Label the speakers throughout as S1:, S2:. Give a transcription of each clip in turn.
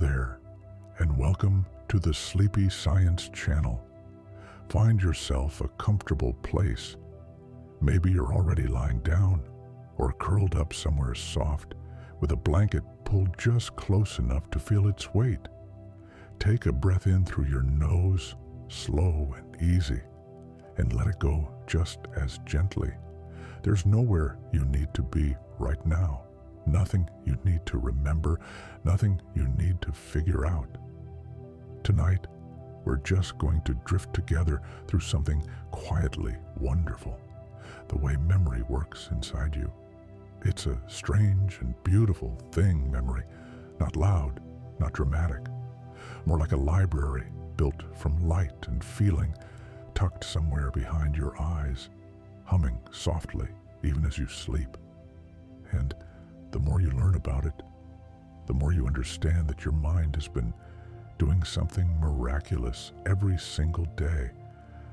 S1: there, and welcome to the Sleepy Science Channel. Find yourself a comfortable place. Maybe you're already lying down or curled up somewhere soft with a blanket pulled just close enough to feel its weight. Take a breath in through your nose, slow and easy, and let it go just as gently. There's nowhere you need to be right now. Nothing you need to remember, nothing you need to figure out. Tonight, we're just going to drift together through something quietly wonderful, the way memory works inside you. It's a strange and beautiful thing, memory, not loud, not dramatic, more like a library built from light and feeling, tucked somewhere behind your eyes, humming softly even as you sleep. And the more you learn about it, the more you understand that your mind has been doing something miraculous every single day,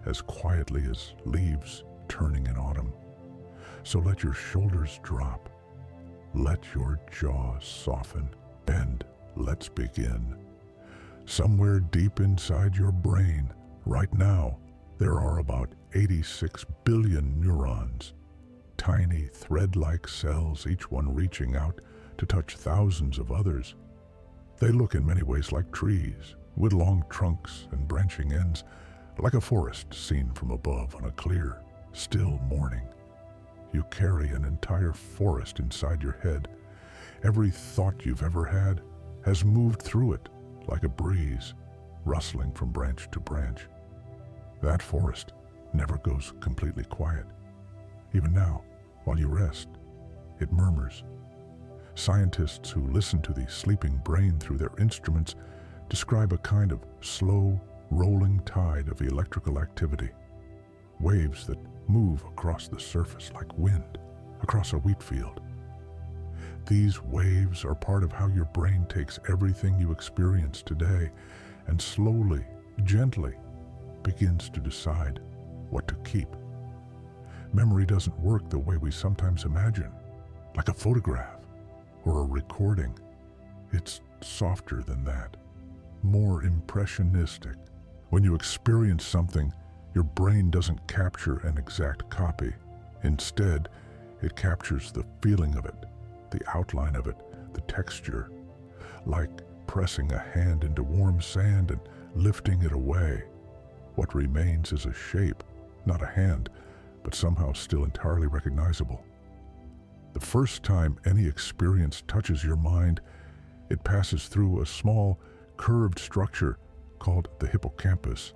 S1: as quietly as leaves turning in autumn. So let your shoulders drop, let your jaw soften, and let's begin. Somewhere deep inside your brain, right now, there are about 86 billion neurons, tiny thread-like cells, each one reaching out to touch thousands of others. They look in many ways like trees, with long trunks and branching ends, like a forest seen from above on a clear, still morning. You carry an entire forest inside your head. Every thought you've ever had has moved through it like a breeze, rustling from branch to branch. That forest never goes completely quiet. Even now, while you rest, it murmurs. Scientists who listen to the sleeping brain through their instruments describe a kind of slow, rolling tide of electrical activity. Waves that move across the surface like wind across a wheat field. These waves are part of how your brain takes everything you experience today and slowly, gently, begins to decide what to keep. Memory doesn't work the way we sometimes imagine, like a photograph or a recording. It's softer than that, more impressionistic. When you experience something, your brain doesn't capture an exact copy. Instead, it captures the feeling of it, the outline of it, the texture, like pressing a hand into warm sand and lifting it away. What remains is a shape, not a hand, but somehow still entirely recognizable. The first time any experience touches your mind, it passes through a small, curved structure called the hippocampus.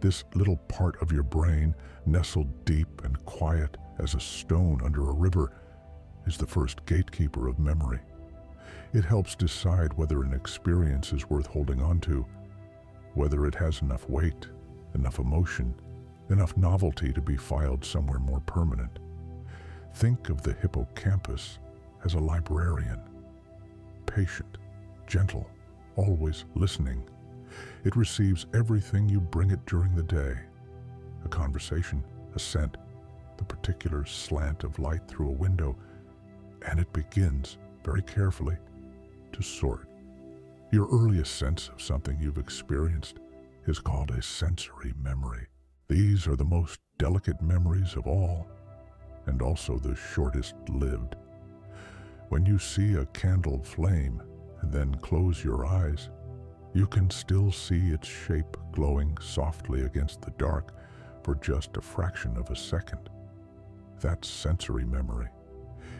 S1: This little part of your brain, nestled deep and quiet as a stone under a river, is the first gatekeeper of memory. It helps decide whether an experience is worth holding on to, whether it has enough weight, enough emotion, enough novelty to be filed somewhere more permanent. Think of the hippocampus as a librarian, patient, gentle, always listening. It receives everything you bring it during the day. A conversation, a scent, the particular slant of light through a window, and it begins, very carefully, to sort. Your earliest sense of something you've experienced is called a sensory memory. These are the most delicate memories of all, and also the shortest lived. When you see a candle flame and then close your eyes, you can still see its shape glowing softly against the dark for just a fraction of a second. That's sensory memory.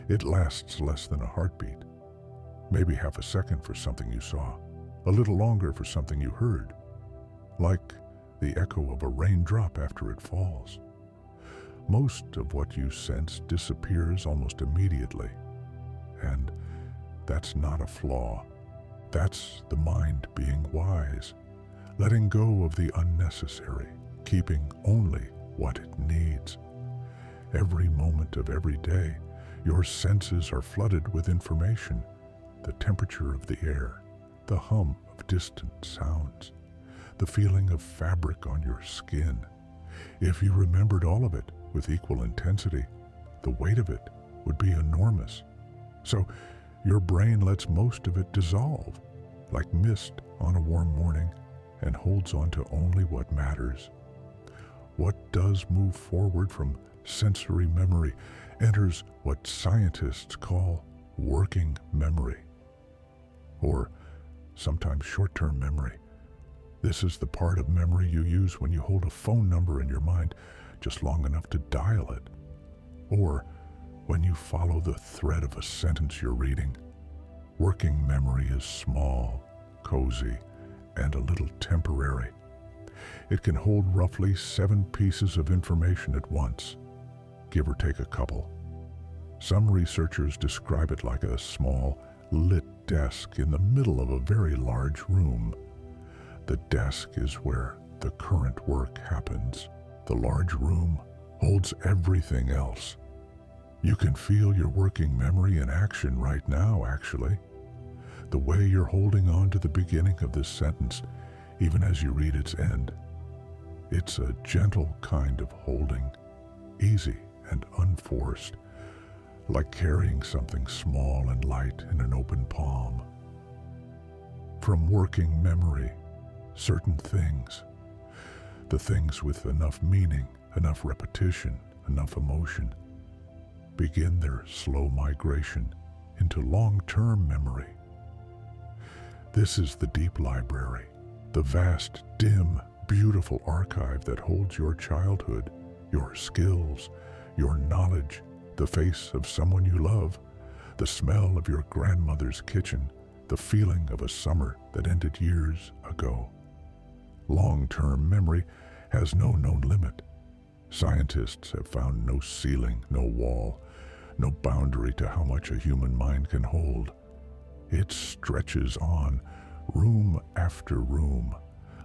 S1: It lasts less than a heartbeat, maybe half a second for something you saw, a little longer for something you heard, like the echo of a raindrop after it falls. Most of what you sense disappears almost immediately, and that's not a flaw. That's the mind being wise, letting go of the unnecessary, keeping only what it needs. Every moment of every day, your senses are flooded with information, the temperature of the air, the hum of distant sounds, the feeling of fabric on your skin. If you remembered all of it with equal intensity, the weight of it would be enormous. So your brain lets most of it dissolve, like mist on a warm morning, and holds on to only what matters. What does move forward from sensory memory enters what scientists call working memory, or sometimes short-term memory. This is the part of memory you use when you hold a phone number in your mind just long enough to dial it, or when you follow the thread of a sentence you're reading. Working memory is small, cozy, and a little temporary. It can hold roughly 7 pieces of information at once, give or take a couple. Some researchers describe it like a small, lit desk in the middle of a very large room. The desk is where the current work happens. The large room holds everything else. You can feel your working memory in action right now, actually. The way you're holding on to the beginning of this sentence, even as you read its end. It's a gentle kind of holding, easy and unforced, like carrying something small and light in an open palm. From working memory, certain things, the things with enough meaning, enough repetition, enough emotion, begin their slow migration into long-term memory. This is the deep library, the vast, dim, beautiful archive that holds your childhood, your skills, your knowledge, the face of someone you love, the smell of your grandmother's kitchen, the feeling of a summer that ended years ago. Long-term memory has no known limit. Scientists have found no ceiling, no wall, no boundary to how much a human mind can hold. It stretches on, room after room,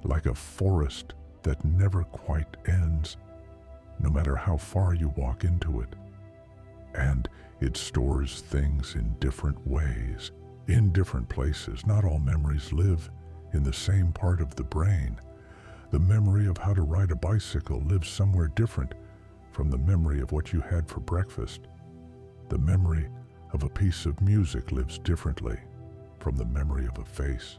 S1: like a forest that never quite ends, no matter how far you walk into it. And it stores things in different ways, in different places. Not all memories live in the same part of the brain. The memory of how to ride a bicycle lives somewhere different from the memory of what you had for breakfast. The memory of a piece of music lives differently from the memory of a face.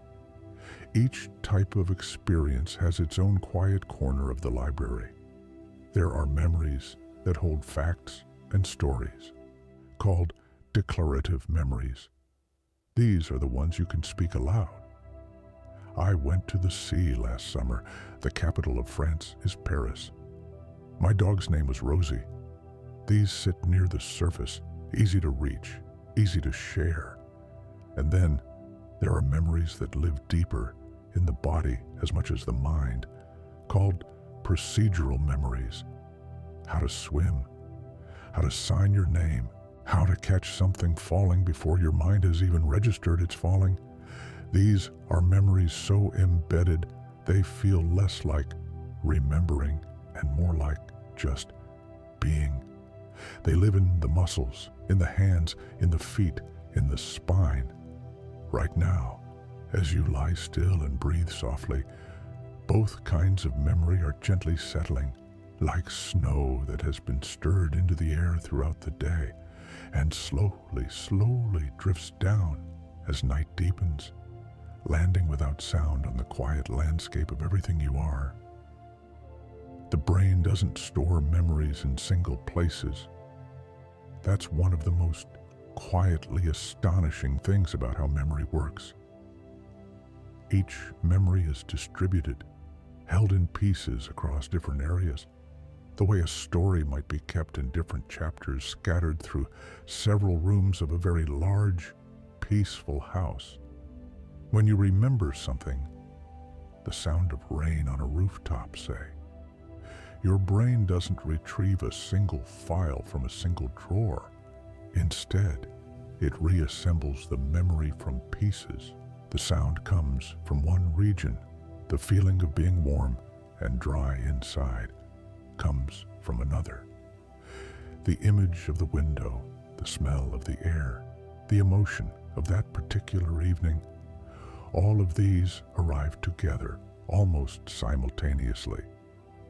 S1: Each type of experience has its own quiet corner of the library. There are memories that hold facts and stories, called declarative memories. These are the ones you can speak aloud. I went to the sea last summer. The capital of France is Paris. My dog's name was Rosie. These sit near the surface, easy to reach, easy to share. And then there are memories that live deeper in the body as much as the mind, called procedural memories. How to swim, how to sign your name, how to catch something falling before your mind has even registered it's falling. These are memories so embedded they feel less like remembering and more like just being. They live in the muscles, in the hands, in the feet, in the spine. Right now, as you lie still and breathe softly, both kinds of memory are gently settling, like snow that has been stirred into the air throughout the day, and slowly, slowly drifts down as night deepens, landing without sound on the quiet landscape of everything you are. The brain doesn't store memories in single places. That's one of the most quietly astonishing things about how memory works. Each memory is distributed, held in pieces across different areas, the way a story might be kept in different chapters scattered through several rooms of a very large, peaceful house. When you remember something, the sound of rain on a rooftop, say, your brain doesn't retrieve a single file from a single drawer. Instead, it reassembles the memory from pieces. The sound comes from one region. The feeling of being warm and dry inside comes from another. The image of the window, the smell of the air, the emotion of that particular evening, all of these arrive together almost simultaneously.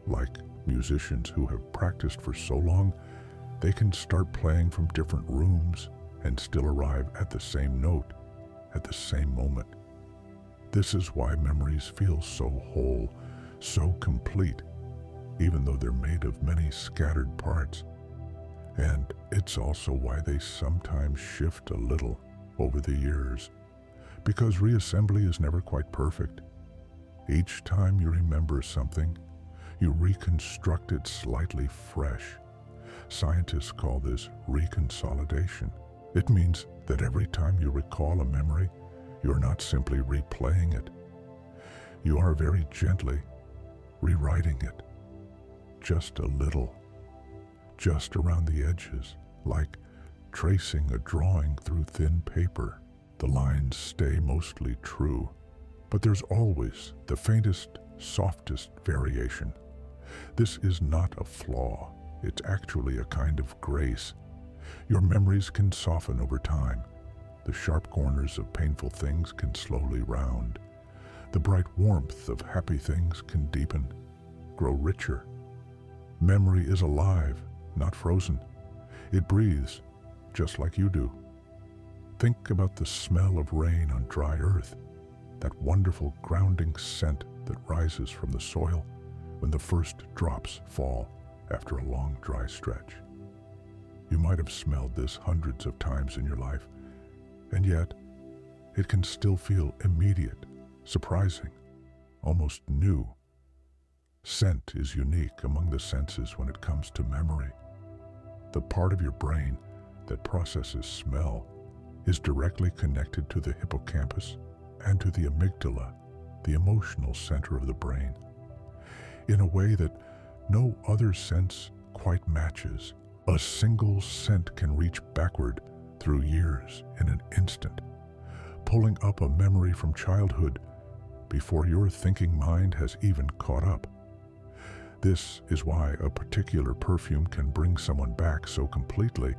S1: Like musicians who have practiced for so long, they can start playing from different rooms and still arrive at the same note at the same moment. This is why memories feel so whole, so complete, even though they're made of many scattered parts. And it's also why they sometimes shift a little over the years, because reassembly is never quite perfect. Each time you remember something, you reconstruct it slightly fresh. Scientists call this reconsolidation. It means that every time you recall a memory, you're not simply replaying it. You are very gently rewriting it, just a little, just around the edges, like tracing a drawing through thin paper. The lines stay mostly true, but there's always the faintest, softest variation. This is not a flaw. It's actually a kind of grace. Your memories can soften over time. The sharp corners of painful things can slowly round. The bright warmth of happy things can deepen, grow richer. Memory is alive, not frozen. It breathes, just like you do. Think about the smell of rain on dry earth, that wonderful grounding scent that rises from the soil when the first drops fall after a long dry stretch. You might have smelled this hundreds of times in your life, and yet it can still feel immediate, surprising, almost new. Scent is unique among the senses when it comes to memory. The part of your brain that processes smell is directly connected to the hippocampus and to the amygdala, the emotional center of the brain, in a way that no other sense quite matches. A single scent can reach backward through years in an instant, pulling up a memory from childhood before your thinking mind has even caught up. This is why a particular perfume can bring someone back so completely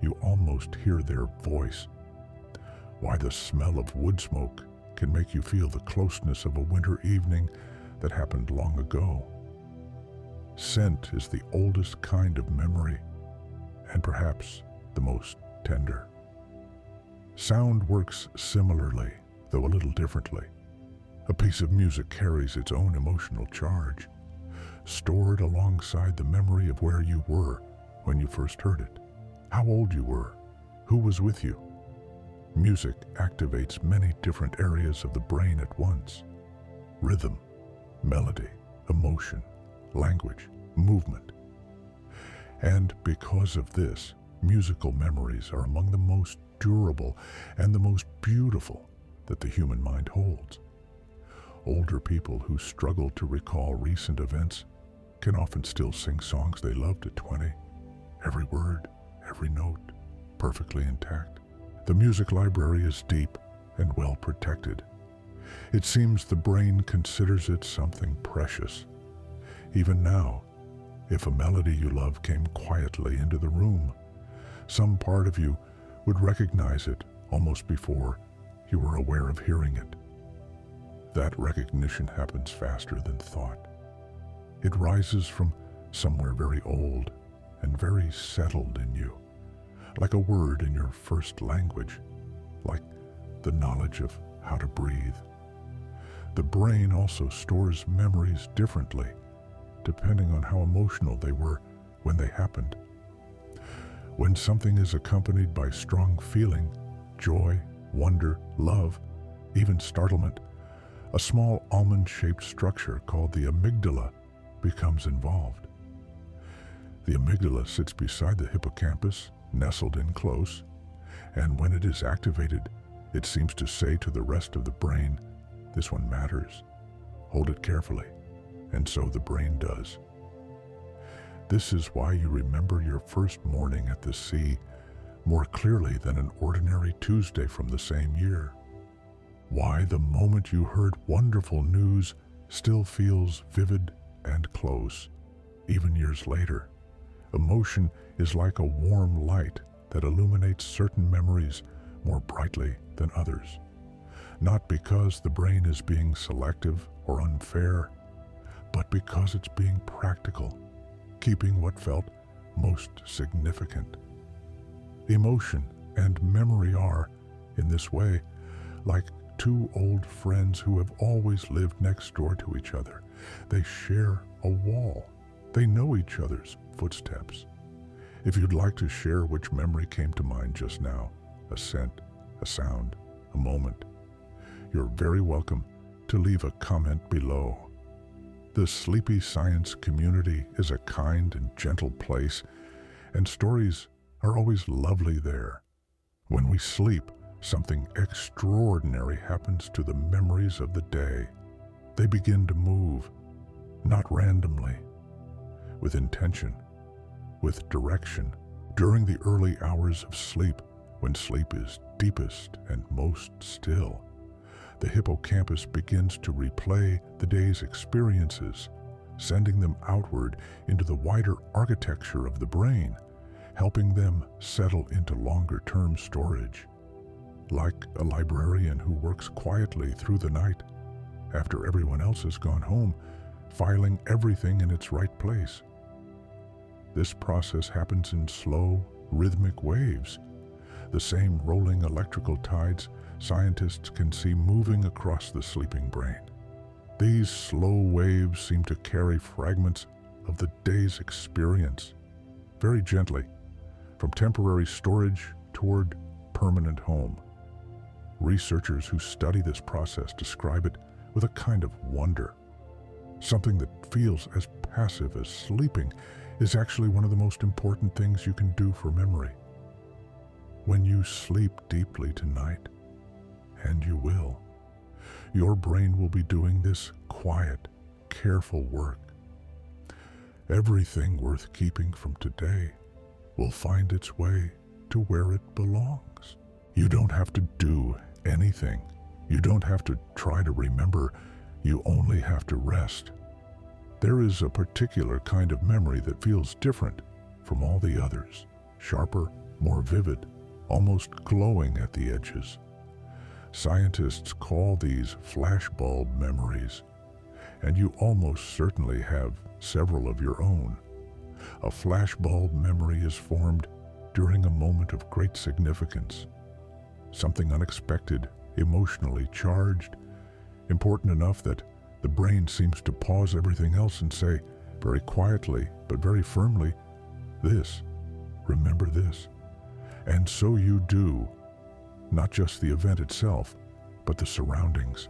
S1: you almost hear their voice. Why the smell of wood smoke can make you feel the closeness of a winter evening that happened long ago. Scent is the oldest kind of memory, and perhaps the most tender. Sound works similarly, though a little differently. A piece of music carries its own emotional charge, stored alongside the memory of where you were when you first heard it, how old you were, who was with you. Music activates many different areas of the brain at once: rhythm, melody, emotion, language, movement. And because of this, musical memories are among the most durable and the most beautiful that the human mind holds. Older people who struggle to recall recent events can often still sing songs they loved at 20, every word, every note, perfectly intact. The music library is deep and well protected. It seems the brain considers it something precious. Even now, if a melody you love came quietly into the room, some part of you would recognize it almost before you were aware of hearing it. That recognition happens faster than thought. It rises from somewhere very old and very settled in you, like a word in your first language, like the knowledge of how to breathe. The brain also stores memories differently, depending on how emotional they were when they happened. When something is accompanied by strong feeling, joy, wonder, love, even startlement, a small almond-shaped structure called the amygdala becomes involved. The amygdala sits beside the hippocampus, nestled in close, and when it is activated, it seems to say to the rest of the brain, "This one matters. Hold it carefully." And so the brain does. This is why you remember your first morning at the sea more clearly than an ordinary Tuesday from the same year. Why the moment you heard wonderful news still feels vivid and close, even years later. Emotion is like a warm light that illuminates certain memories more brightly than others. Not because the brain is being selective or unfair, but because it's being practical, keeping what felt most significant. Emotion and memory are, in this way, like two old friends who have always lived next door to each other. They share a wall. They know each other's footsteps. If you'd like to share which memory came to mind just now, a scent, a sound, a moment, you're very welcome to leave a comment below. The Sleepy Science community is a kind and gentle place, and stories are always lovely there. When we sleep, something extraordinary happens to the memories of the day. They begin to move, not randomly, with intention, with direction. During the early hours of sleep, when sleep is deepest and most still, the hippocampus begins to replay the day's experiences, sending them outward into the wider architecture of the brain, helping them settle into longer-term storage. Like a librarian who works quietly through the night, after everyone else has gone home, filing everything in its right place. This process happens in slow, rhythmic waves, the same rolling electrical tides scientists can see moving across the sleeping brain. These slow waves seem to carry fragments of the day's experience, very gently, from temporary storage toward permanent home. Researchers who study this process describe it with a kind of wonder. Something that feels as passive as sleeping is actually one of the most important things you can do for memory. When you sleep deeply tonight, and you will, your brain will be doing this quiet, careful work. Everything worth keeping from today will find its way to where it belongs. You don't have to do anything. You don't have to try to remember. You only have to rest. There is a particular kind of memory that feels different from all the others, sharper, more vivid, almost glowing at the edges. Scientists call these flashbulb memories, and you almost certainly have several of your own. A flashbulb memory is formed during a moment of great significance, something unexpected, emotionally charged, important enough that the brain seems to pause everything else and say, very quietly but very firmly, this, remember this. And so you do. Not just the event itself, but the surroundings,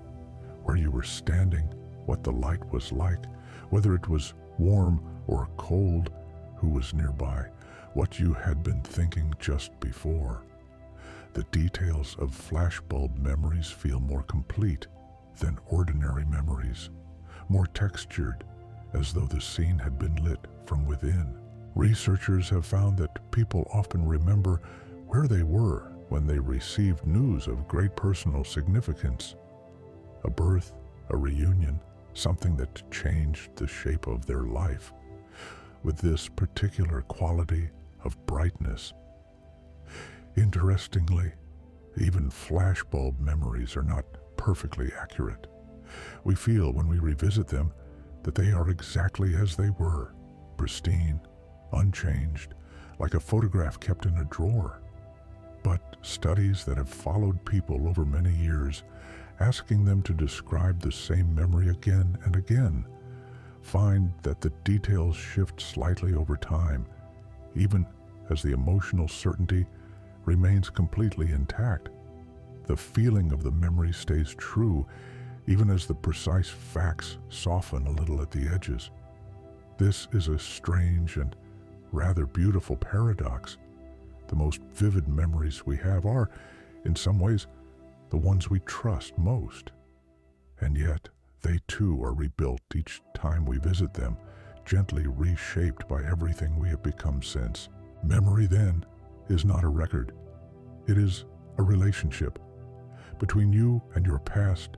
S1: where you were standing, what the light was like, whether it was warm or cold, who was nearby, what you had been thinking just before. The details of flashbulb memories feel more complete than ordinary memories, more textured, as though the scene had been lit from within. Researchers have found that people often remember where they were when they received news of great personal significance. A birth, a reunion, something that changed the shape of their life, with this particular quality of brightness. Interestingly, even flashbulb memories are not perfectly accurate. We feel when we revisit them that they are exactly as they were, pristine, unchanged, like a photograph kept in a drawer. But studies that have followed people over many years, asking them to describe the same memory again and again, find that the details shift slightly over time, even as the emotional certainty remains completely intact. The feeling of the memory stays true, even as the precise facts soften a little at the edges. This is a strange and rather beautiful paradox. The most vivid memories we have are, in some ways, the ones we trust most. And yet, they too are rebuilt each time we visit them, gently reshaped by everything we have become since. Memory, then, is not a record. It is a relationship between you and your past,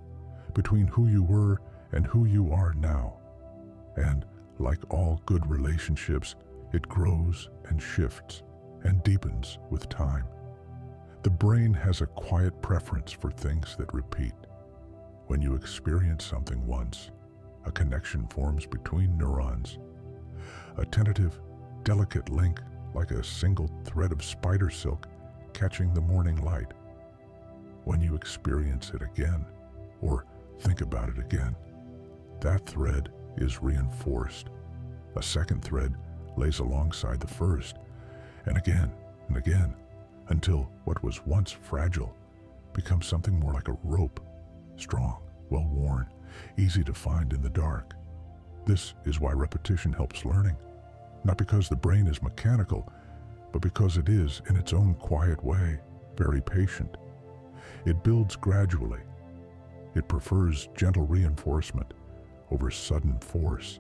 S1: between who you were and who you are now. And, like all good relationships, it grows and shifts and deepens with time. The brain has a quiet preference for things that repeat. When you experience something once, a connection forms between neurons. A tentative, delicate link, like a single thread of spider silk catching the morning light. when you experience it again or think about it again. That thread is reinforced. A second thread lays alongside the first, and again, until what was once fragile becomes something more like a rope, strong, well-worn, easy to find in the dark. This is why repetition helps learning, not because the brain is mechanical, but because it is, in its own quiet way, very patient. It builds gradually. It prefers gentle reinforcement over sudden force.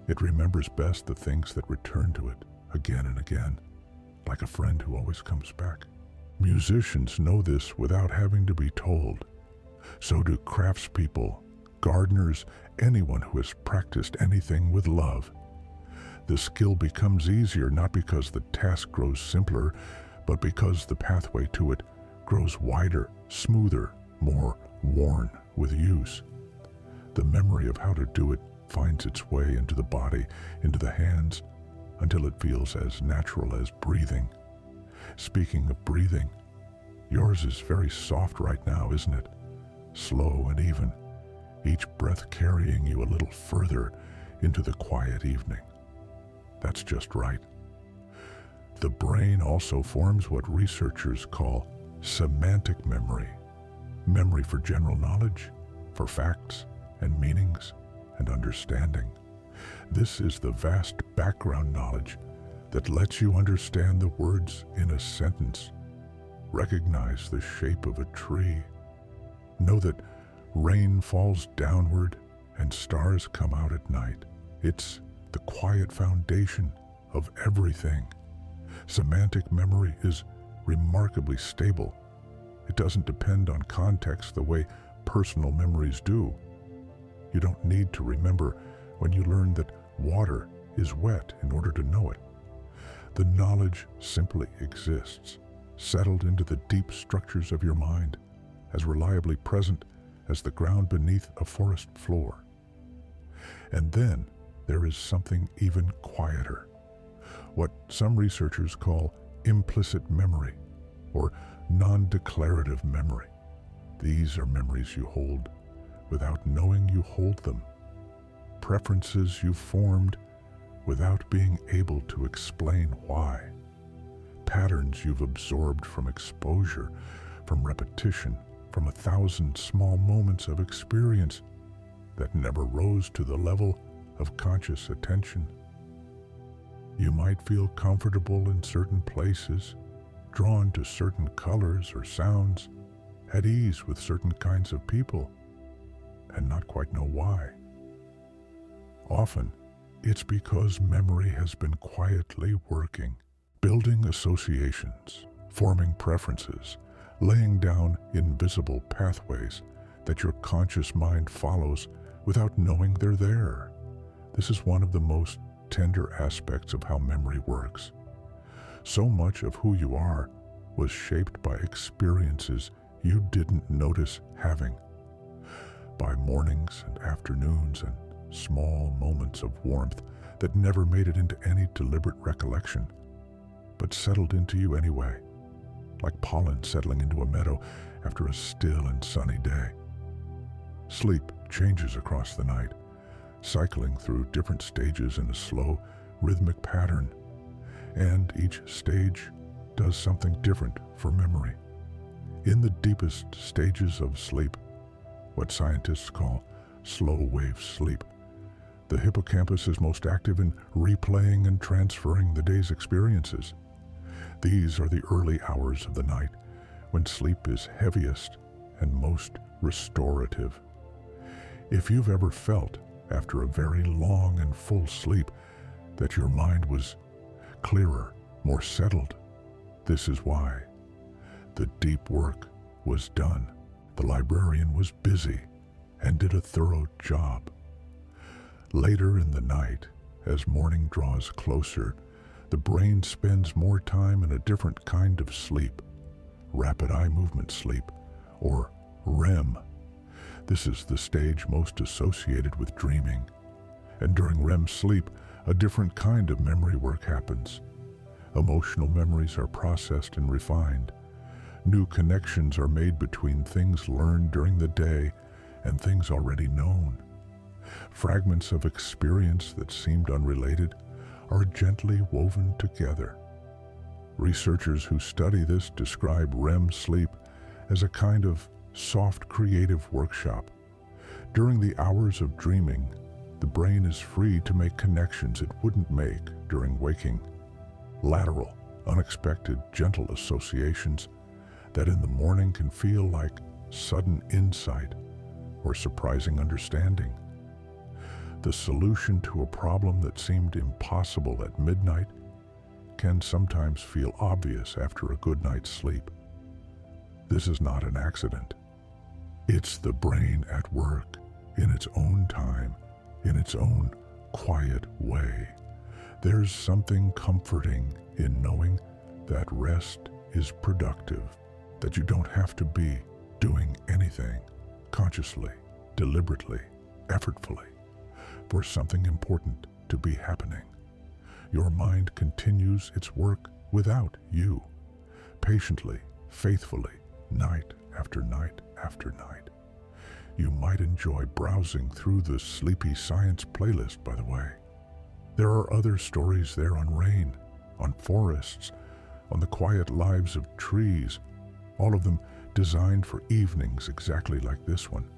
S1: It remembers best the things that return to it again and again, like a friend who always comes back. Musicians know this without having to be told. So do craftspeople, gardeners, anyone who has practiced anything with love. The skill becomes easier not because the task grows simpler, but because the pathway to it grows wider, smoother, more worn with use. The memory of how to do it finds its way into the body, into the hands, until it feels as natural as breathing. Speaking of breathing, yours is very soft right now, isn't it? Slow and even, each breath carrying you a little further into the quiet evening. That's just right. The brain also forms what researchers call semantic memory. Memory for general knowledge, for facts and meanings and understanding. This is the vast background knowledge that lets you understand the words in a sentence, recognize the shape of a tree, know that rain falls downward and stars come out at night. It's the quiet foundation of everything. Semantic memory is remarkably stable. It doesn't depend on context the way personal memories do. You don't need to remember when you learn that water is wet in order to know it. The knowledge simply exists, settled into the deep structures of your mind, as reliably present as the ground beneath a forest floor. And then there is something even quieter, what some researchers call implicit memory or non-declarative memory. These are memories you hold without knowing you hold them, preferences you formed without being able to explain why, patterns you've absorbed from exposure, from repetition, from 1,000 small moments of experience that never rose to the level of conscious attention. You might feel comfortable in certain places, drawn to certain colors or sounds, at ease with certain kinds of people, and not quite know why. Often, it's because memory has been quietly working, building associations, forming preferences, laying down invisible pathways that your conscious mind follows without knowing they're there. This is one of the most tender aspects of how memory works. So much of who you are was shaped by experiences you didn't notice having, by mornings and afternoons and small moments of warmth that never made it into any deliberate recollection, but settled into you anyway, like pollen settling into a meadow after a still and sunny day. Sleep changes across the night, cycling through different stages in a slow, rhythmic pattern, and each stage does something different for memory. In the deepest stages of sleep, what scientists call slow-wave sleep, the hippocampus is most active in replaying and transferring the day's experiences. These are the early hours of the night when sleep is heaviest and most restorative. If you've ever felt, after a very long and full sleep, that your mind was clearer, more settled, this is why. The deep work was done. The librarian was busy and did a thorough job. Later in the night, as morning draws closer, the brain spends more time in a different kind of sleep, rapid eye movement sleep, or REM. This is the stage most associated with dreaming. And during REM sleep, a different kind of memory work happens. Emotional memories are processed and refined. New connections are made between things learned during the day and things already known. Fragments of experience that seemed unrelated are gently woven together. Researchers who study this describe REM sleep as a kind of soft creative workshop. During the hours of dreaming, the brain is free to make connections it wouldn't make during waking. Lateral, unexpected, gentle associations that in the morning can feel like sudden insight or surprising understanding. The solution to a problem that seemed impossible at midnight can sometimes feel obvious after a good night's sleep. This is not an accident. It's the brain at work, in its own time, in its own quiet way. There's something comforting in knowing that rest is productive, that you don't have to be doing anything consciously, deliberately, effortfully, for something important to be happening. Your mind continues its work without you, patiently, faithfully, night after night after night. You might enjoy browsing through the Sleepy Science playlist, by the way. There are other stories there on rain, on forests, on the quiet lives of trees, all of them designed for evenings exactly like this one.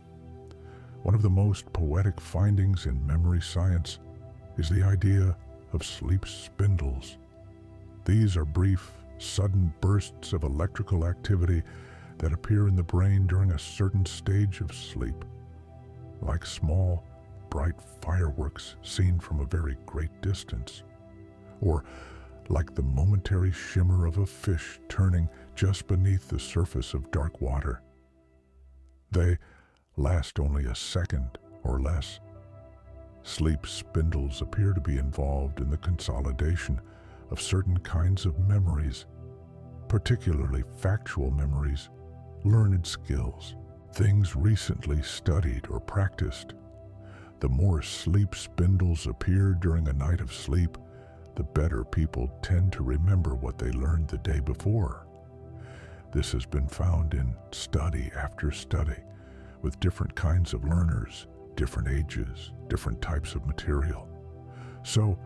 S1: One of the most poetic findings in memory science is the idea of sleep spindles. These are brief, sudden bursts of electrical activity that appear in the brain during a certain stage of sleep, like small, bright fireworks seen from a very great distance, or like the momentary shimmer of a fish turning just beneath the surface of dark water. They last only a second or less. Sleep spindles appear to be involved in the consolidation of certain kinds of memories, particularly factual memories, learned skills, things recently studied or practiced. The more sleep spindles appear during a night of sleep, the better people tend to remember what they learned the day before. This has been found in study after study with different kinds of learners, different ages, different types of material. So,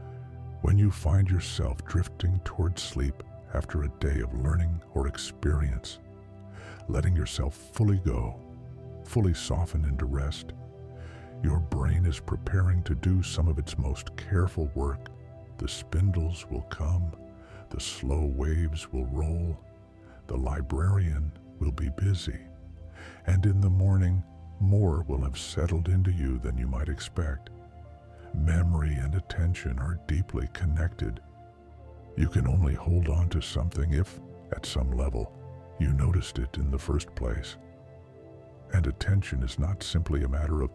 S1: when you find yourself drifting towards sleep after a day of learning or experience, letting yourself fully go, fully soften into rest, your brain is preparing to do some of its most careful work. The spindles will come, the slow waves will roll, the librarian will be busy, and in the morning, more will have settled into you than you might expect. Memory and attention are deeply connected. You can only hold on to something if, at some level, you noticed it in the first place. And attention is not simply a matter of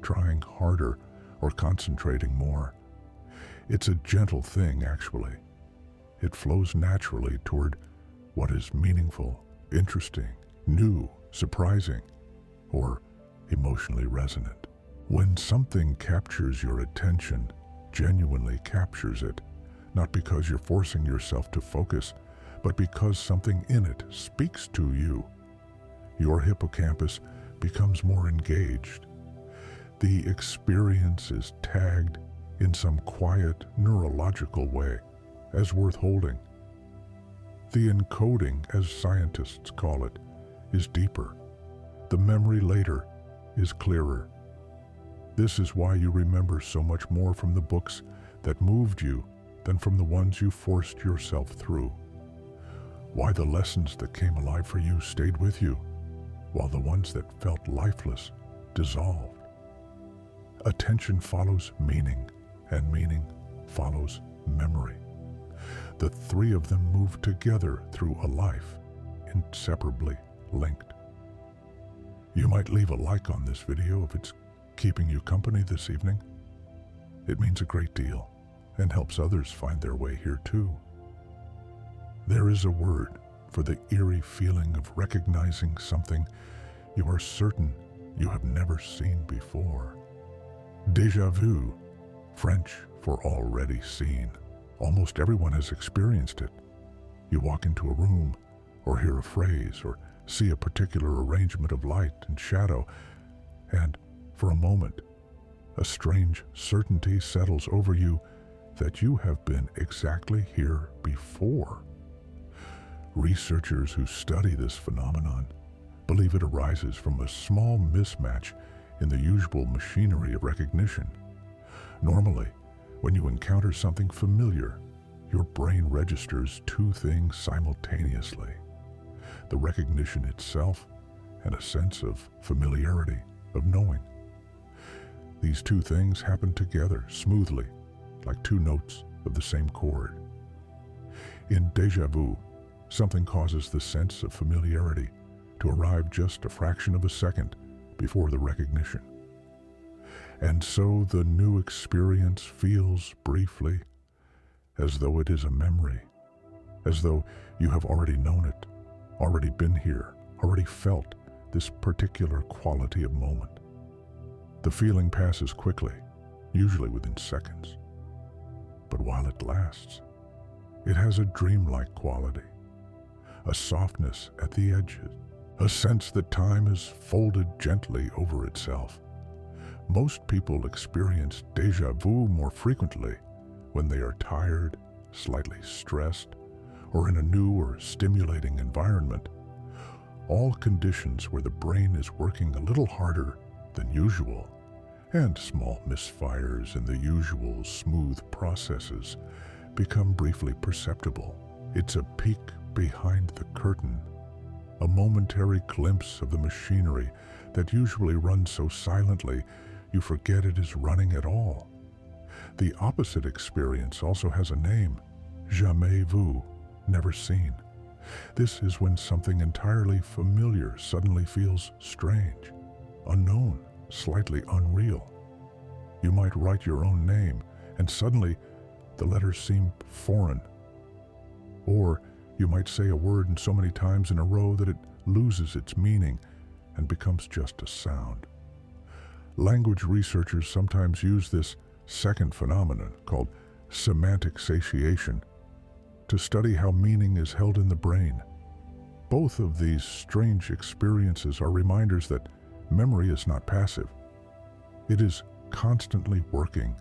S1: trying harder or concentrating more. It's a gentle thing, actually. It flows naturally toward what is meaningful, interesting, new, surprising, or emotionally resonant. When something captures your attention, genuinely captures it, not because you're forcing yourself to focus, but because something in it speaks to you, your hippocampus becomes more engaged. The experience is tagged in some quiet neurological way as worth holding. The encoding, as scientists call it, is deeper. The memory later is clearer. This is why you remember so much more from the books that moved you than from the ones you forced yourself through. Why the lessons that came alive for you stayed with you, while the ones that felt lifeless dissolved. Attention follows meaning, and meaning follows memory. The three of them move together through a life, inseparably linked. You might leave a like on this video if it's keeping you company this evening. It means a great deal and helps others find their way here too. There is a word for the eerie feeling of recognizing something you are certain you have never seen before. Déjà vu, French for already seen. Almost everyone has experienced it. You walk into a room, or hear a phrase, or see a particular arrangement of light and shadow, and for a moment, a strange certainty settles over you that you have been exactly here before. Researchers who study this phenomenon believe it arises from a small mismatch in the usual machinery of recognition. Normally, when you encounter something familiar, your brain registers two things simultaneously: the recognition itself and a sense of familiarity, of knowing. These two things happen together smoothly, like two notes of the same chord. In déjà vu, something causes the sense of familiarity to arrive just a fraction of a second before the recognition. And so the new experience feels briefly as though it is a memory, as though you have already known it, already been here, already felt this particular quality of moment. The feeling passes quickly, usually within seconds. But while it lasts, it has a dreamlike quality, a softness at the edges, a sense that time is folded gently over itself. Most people experience déjà vu more frequently when they are tired, slightly stressed, or in a new or stimulating environment. All conditions where the brain is working a little harder than usual, and small misfires in the usual smooth processes become briefly perceptible. It's a peek behind the curtain, a momentary glimpse of the machinery that usually runs so silently you forget it is running at all. The opposite experience also has a name: jamais vu, never seen. This is when something entirely familiar suddenly feels strange, unknown, slightly unreal. You might write your own name, and suddenly the letters seem foreign. Or you might say a word so many times in a row that it loses its meaning and becomes just a sound. Language researchers sometimes use this second phenomenon, called semantic satiation, to study how meaning is held in the brain. Both of these strange experiences are reminders that memory is not passive. It is constantly working,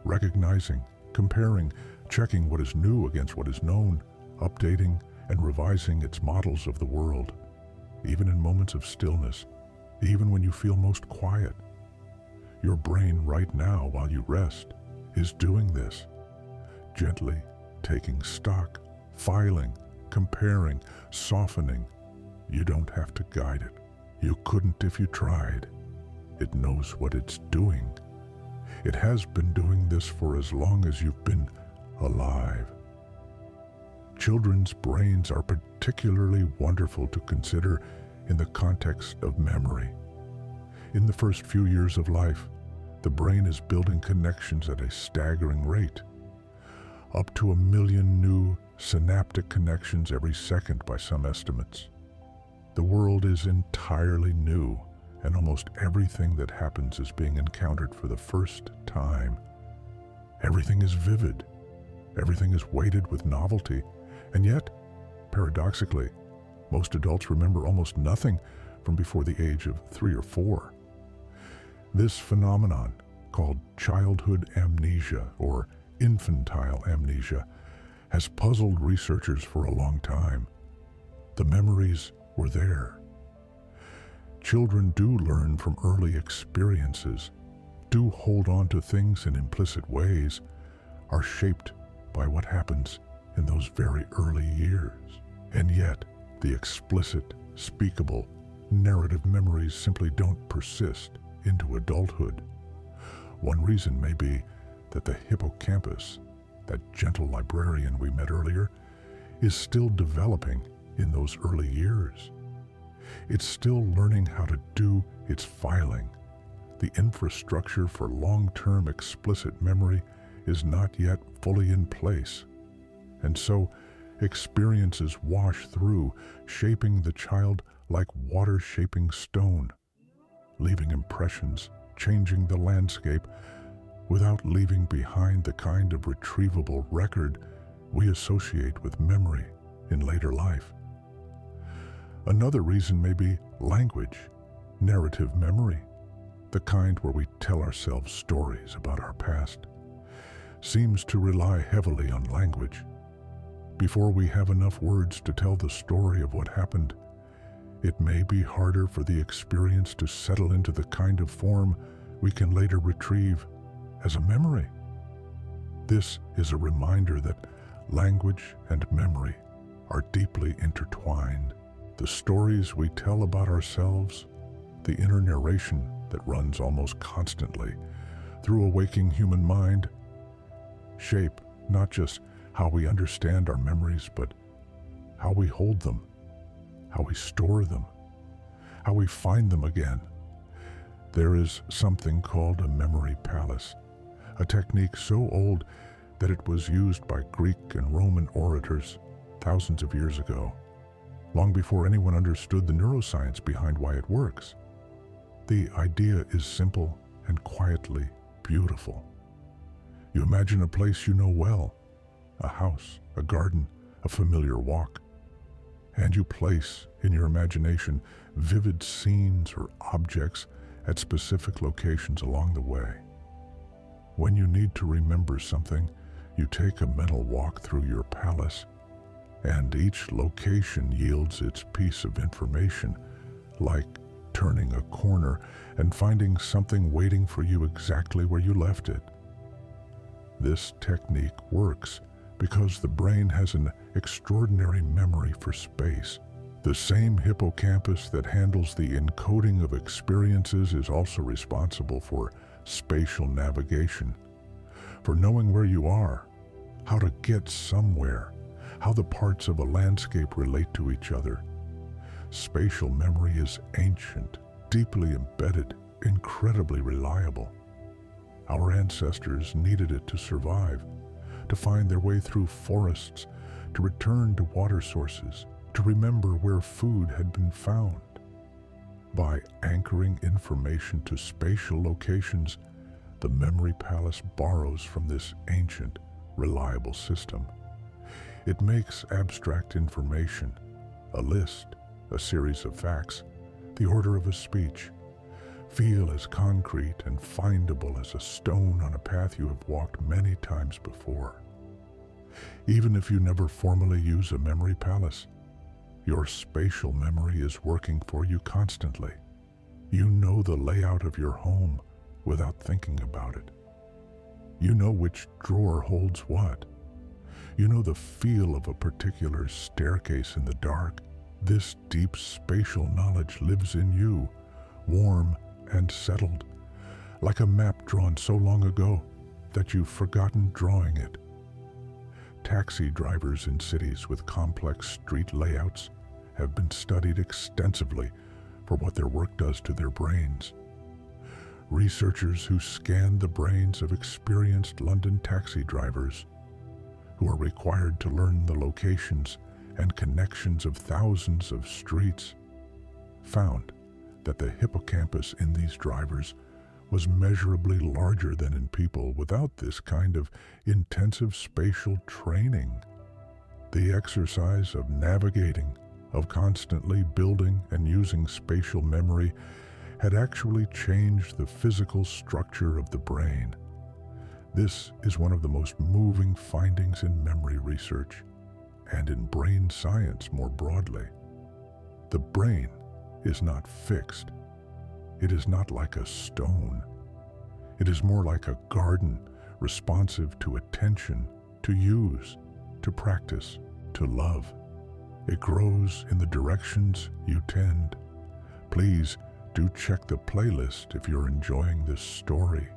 S1: recognizing, comparing, checking what is new against what is known, updating and revising its models of the world, even in moments of stillness, even when you feel most quiet. Your brain right now, while you rest, is doing this, gently taking stock, filing, comparing, softening. You don't have to guide it. You couldn't if you tried. It knows what it's doing. It has been doing this for as long as you've been alive. Children's brains are particularly wonderful to consider in the context of memory. In the first few years of life, the brain is building connections at a staggering rate. Up to 1 million new synaptic connections every second by some estimates. The world is entirely new, and almost everything that happens is being encountered for the first time. Everything is vivid. Everything is weighted with novelty. And yet, paradoxically, most adults remember almost nothing from before the age of 3 or 4. This phenomenon, called childhood amnesia or infantile amnesia, has puzzled researchers for a long time. The memories were there. Children do learn from early experiences, do hold on to things in implicit ways, are shaped by what happens in those very early years. And yet, the explicit, speakable, narrative memories simply don't persist into adulthood. One reason may be that the hippocampus, that gentle librarian we met earlier, is still developing in those early years. It's still learning how to do its filing. The infrastructure for long-term explicit memory is not yet fully in place. And so, experiences wash through, shaping the child like water shaping stone, leaving impressions, changing the landscape, without leaving behind the kind of retrievable record we associate with memory in later life. Another reason may be language, narrative memory, the kind where we tell ourselves stories about our past, seems to rely heavily on language. Before we have enough words to tell the story of what happened, it may be harder for the experience to settle into the kind of form we can later retrieve as a memory. This is a reminder that language and memory are deeply intertwined. The stories we tell about ourselves, the inner narration that runs almost constantly through a waking human mind, shape not just how we understand our memories, but how we hold them, how we store them, how we find them again. There is something called a memory palace, a technique so old that it was used by Greek and Roman orators thousands of years ago, long before anyone understood the neuroscience behind why it works. The idea is simple and quietly beautiful. You imagine a place you know well, a house, a garden, a familiar walk, and you place in your imagination vivid scenes or objects at specific locations along the way. When you need to remember something, you take a mental walk through your palace, and each location yields its piece of information, like turning a corner and finding something waiting for you exactly where you left it. This technique works because the brain has an extraordinary memory for space. The same hippocampus that handles the encoding of experiences is also responsible for spatial navigation, for knowing where you are, how to get somewhere, how the parts of a landscape relate to each other. Spatial memory is ancient, deeply embedded, incredibly reliable. Our ancestors needed it to survive, to find their way through forests, to return to water sources, to remember where food had been found. By anchoring information to spatial locations, the memory palace borrows from this ancient, reliable system. It makes abstract information, a list, a series of facts, the order of a speech, feel as concrete and findable as a stone on a path you have walked many times before. Even if you never formally use a memory palace, your spatial memory is working for you constantly. You know the layout of your home without thinking about it. You know which drawer holds what. You know the feel of a particular staircase in the dark. This deep spatial knowledge lives in you, warm and settled, like a map drawn so long ago that you've forgotten drawing it. Taxi drivers in cities with complex street layouts have been studied extensively for what their work does to their brains. Researchers who scan the brains of experienced London taxi drivers, who are required to learn the locations and connections of thousands of streets, found that the hippocampus in these drivers was measurably larger than in people without this kind of intensive spatial training. The exercise of navigating, of constantly building and using spatial memory had actually changed the physical structure of the brain. This is one of the most moving findings in memory research and in brain science more broadly. The brain is not fixed. It is not like a stone. It is more like a garden, responsive to attention, to use, to practice, to love. It grows in the directions you tend. Please do check the playlist if you're enjoying this story.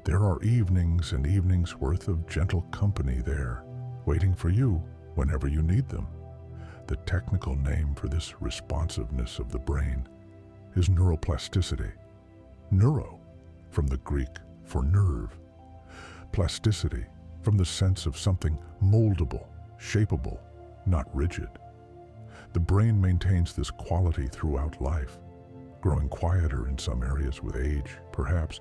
S1: There are evenings and evenings worth of gentle company there, waiting for you whenever you need them. The technical name for this responsiveness of the brain is neuroplasticity. Neuro, from the Greek for nerve. Plasticity, from the sense of something moldable, shapeable, not rigid. The brain maintains this quality throughout life, growing quieter in some areas with age, perhaps,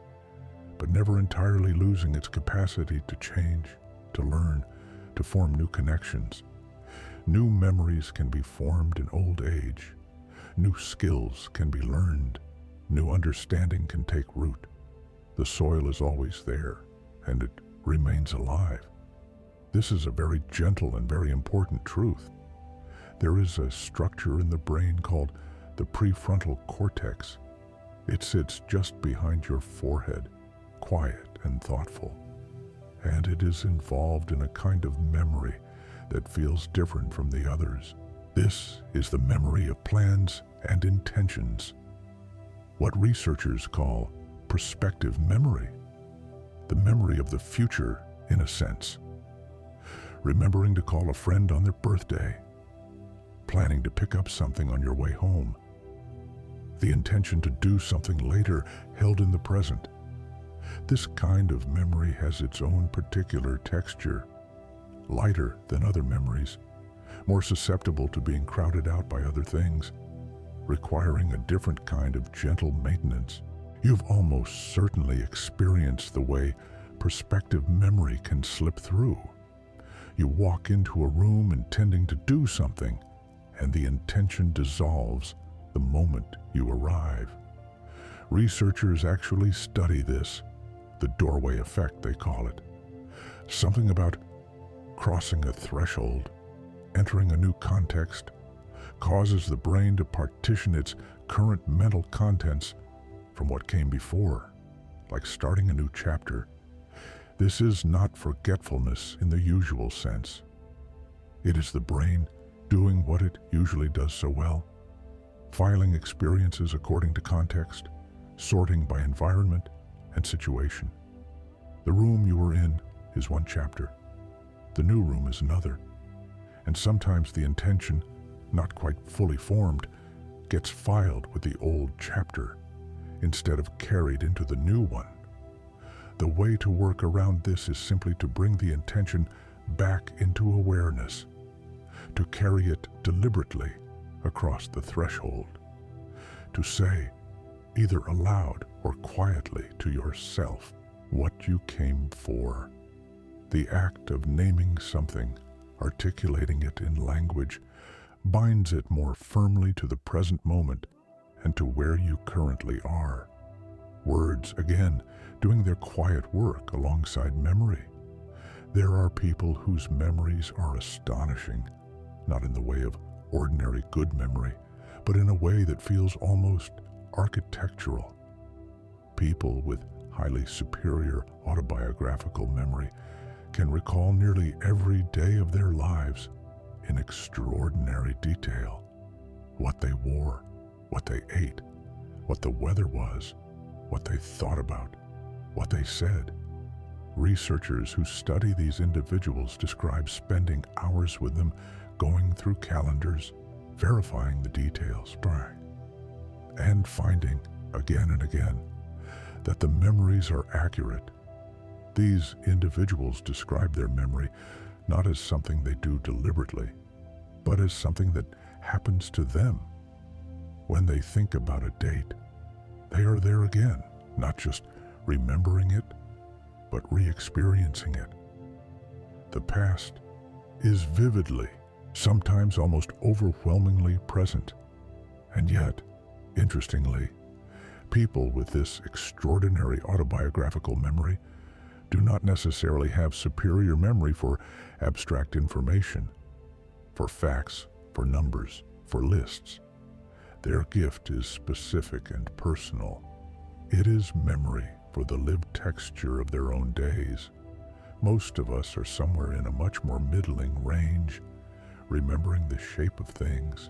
S1: but never entirely losing its capacity to change, to learn, to form new connections. New memories can be formed in old age, New skills can be learned. New understanding can take root. The soil is always there, and it remains alive. This is a very gentle and very important truth. There is a structure in the brain called the prefrontal cortex. It sits just behind your forehead, quiet and thoughtful. And it is involved in a kind of memory that feels different from the others. This is the memory of plans and intentions, what researchers call prospective memory, the memory of the future in a sense. Remembering to call a friend on their birthday, planning to pick up something on your way home, the intention to do something later held in the present. This kind of memory has its own particular texture, lighter than other memories, more susceptible to being crowded out by other things, requiring a different kind of gentle maintenance. You've almost certainly experienced the way prospective memory can slip through. You walk into a room intending to do something, and the intention dissolves the moment you arrive. Researchers actually study this, the doorway effect they call it. Something about crossing a threshold, entering a new context, causes the brain to partition its current mental contents from what came before, like starting a new chapter. This is not forgetfulness in the usual sense. It is the brain doing what it usually does so well, filing experiences according to context, sorting by environment and situation. The room you were in is one chapter. The new room is another. And sometimes the intention, not quite fully formed, gets filed with the old chapter instead of carried into the new one. The way to work around this is simply to bring the intention back into awareness, to carry it deliberately across the threshold, to say, either aloud or quietly to yourself, what you came for. The act of naming something, articulating it in language, binds it more firmly to the present moment and to where you currently are. Words, again, doing their quiet work alongside memory. There are people whose memories are astonishing, not in the way of ordinary good memory, but in a way that feels almost architectural. People with highly superior autobiographical memory can recall nearly every day of their lives in extraordinary detail. What they wore, what they ate, what the weather was, what they thought about, what they said. Researchers who study these individuals describe spending hours with them, going through calendars, verifying the details, and finding again and again that the memories are accurate. These individuals describe their memory not as something they do deliberately, but as something that happens to them. When they think about a date, they are there again, not just remembering it, but re-experiencing it. The past is vividly, sometimes almost overwhelmingly present. And yet, interestingly, people with this extraordinary autobiographical memory do not necessarily have superior memory for abstract information, for facts, for numbers, for lists. Their gift is specific and personal. It is memory for the lived texture of their own days. Most of us are somewhere in a much more middling range, remembering the shape of things,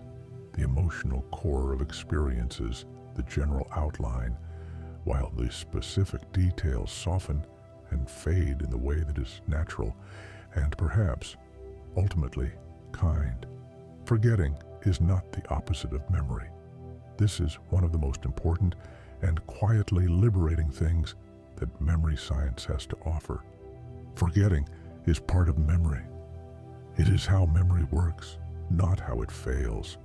S1: the emotional core of experiences, the general outline, while the specific details soften and fade in the way that is natural and perhaps, ultimately, kind. Forgetting is not the opposite of memory. This is one of the most important and quietly liberating things that memory science has to offer. Forgetting is part of memory. It is how memory works, not how it fails.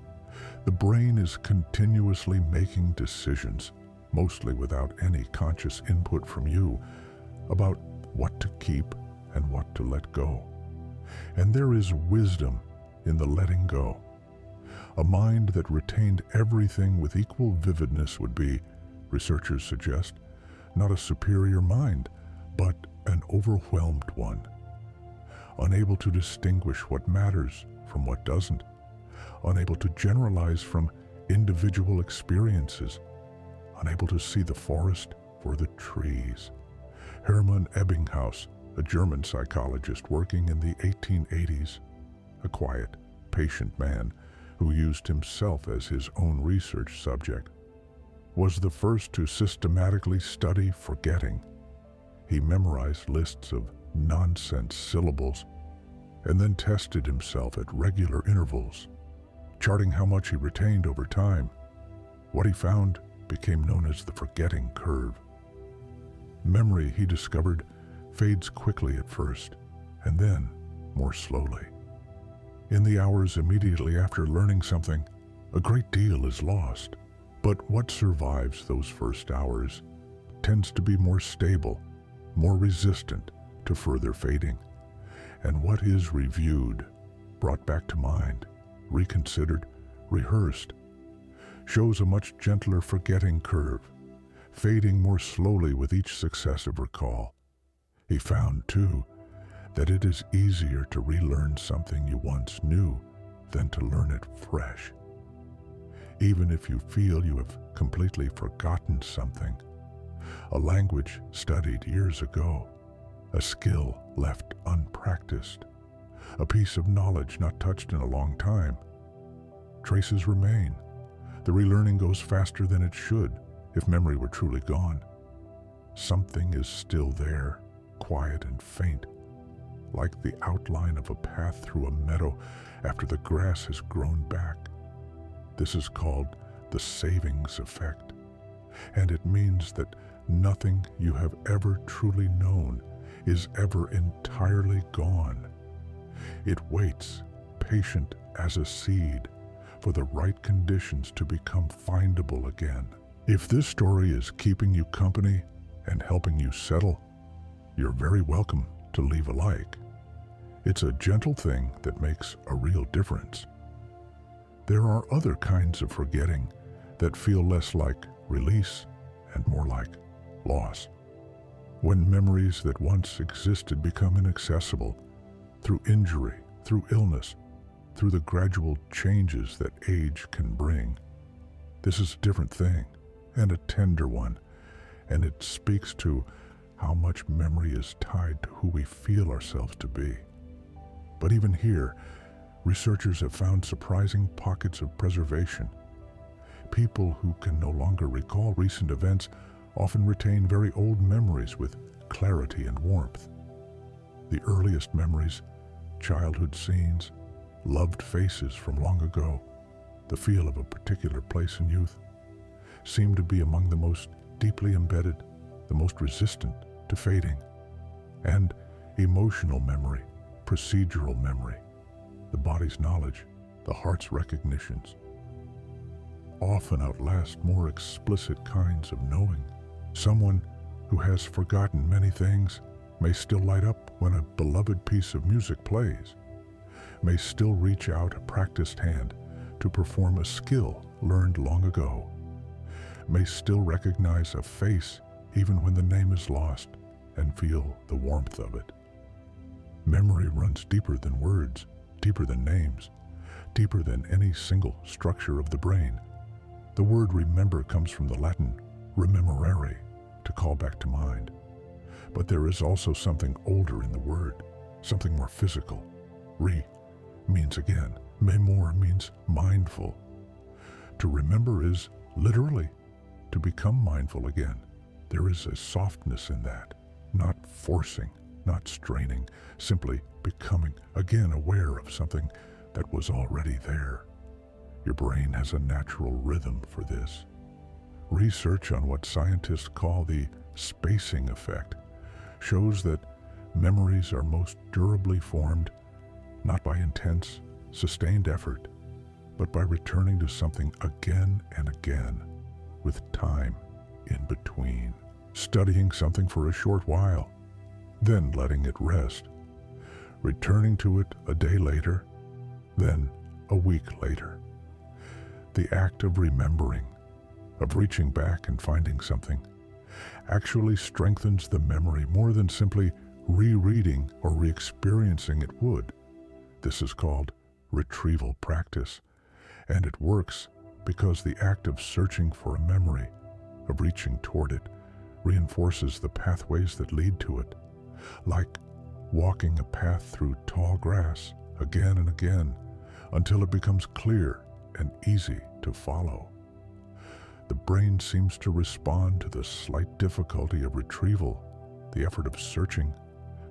S1: The brain is continuously making decisions, mostly without any conscious input from you, about what to keep and what to let go. And there is wisdom in the letting go. A mind that retained everything with equal vividness would be, researchers suggest, not a superior mind, but an overwhelmed one. Unable to distinguish what matters from what doesn't. Unable to generalize from individual experiences. Unable to see the forest for the trees. Hermann Ebbinghaus, a German psychologist working in the 1880s, a quiet, patient man who used himself as his own research subject, was the first to systematically study forgetting. He memorized lists of nonsense syllables and then tested himself at regular intervals, charting how much he retained over time. What he found became known as the forgetting curve. Memory, he discovered, fades quickly at first, and then more slowly. In the hours immediately after learning something, a great deal is lost. But what survives those first hours tends to be more stable, more resistant to further fading. And what is reviewed, brought back to mind, reconsidered, rehearsed, shows a much gentler forgetting curve, fading more slowly with each successive recall. He found, too, that it is easier to relearn something you once knew than to learn it fresh. Even if you feel you have completely forgotten something, a language studied years ago, a skill left unpracticed, a piece of knowledge not touched in a long time, traces remain. The relearning goes faster than it should if memory were truly gone. Something is still there, quiet and faint, like the outline of a path through a meadow after the grass has grown back. This is called the savings effect, and it means that nothing you have ever truly known is ever entirely gone. It waits, patient as a seed, for the right conditions to become findable again. If this story is keeping you company and helping you settle, you're very welcome to leave a like. It's a gentle thing that makes a real difference. There are other kinds of forgetting that feel less like release and more like loss. When memories that once existed become inaccessible through injury, through illness, through the gradual changes that age can bring. This is a different thing, and a tender one, and it speaks to how much memory is tied to who we feel ourselves to be. But even here, researchers have found surprising pockets of preservation. People who can no longer recall recent events often retain very old memories with clarity and warmth. The earliest memories, childhood scenes, loved faces from long ago, the feel of a particular place in youth, seem to be among the most deeply embedded, the most resistant to fading. And emotional memory, procedural memory, the body's knowledge, the heart's recognitions, often outlast more explicit kinds of knowing. Someone who has forgotten many things may still light up when a beloved piece of music plays, may still reach out a practiced hand to perform a skill learned long ago, may still recognize a face even when the name is lost and feel the warmth of it. Memory runs deeper than words, deeper than names, deeper than any single structure of the brain. The word remember comes from the Latin rememorare, to call back to mind. But there is also something older in the word, something more physical. Re means again. Memor means mindful. To remember is literally to become mindful again. There is a softness in that, not forcing, not straining, simply becoming again aware of something that was already there. Your brain has a natural rhythm for this. Research on what scientists call the spacing effect shows that memories are most durably formed not by intense, sustained effort, but by returning to something again and again, with time in between. Studying something for a short while, then letting it rest, returning to it a day later, then a week later, The act of remembering, of reaching back and finding something, actually strengthens the memory more than simply rereading or re-experiencing it would. This is called retrieval practice, and it works because the act of searching for a memory, of reaching toward it, reinforces the pathways that lead to it, like walking a path through tall grass again and again until it becomes clear and easy to follow. The brain seems to respond to the slight difficulty of retrieval, the effort of searching,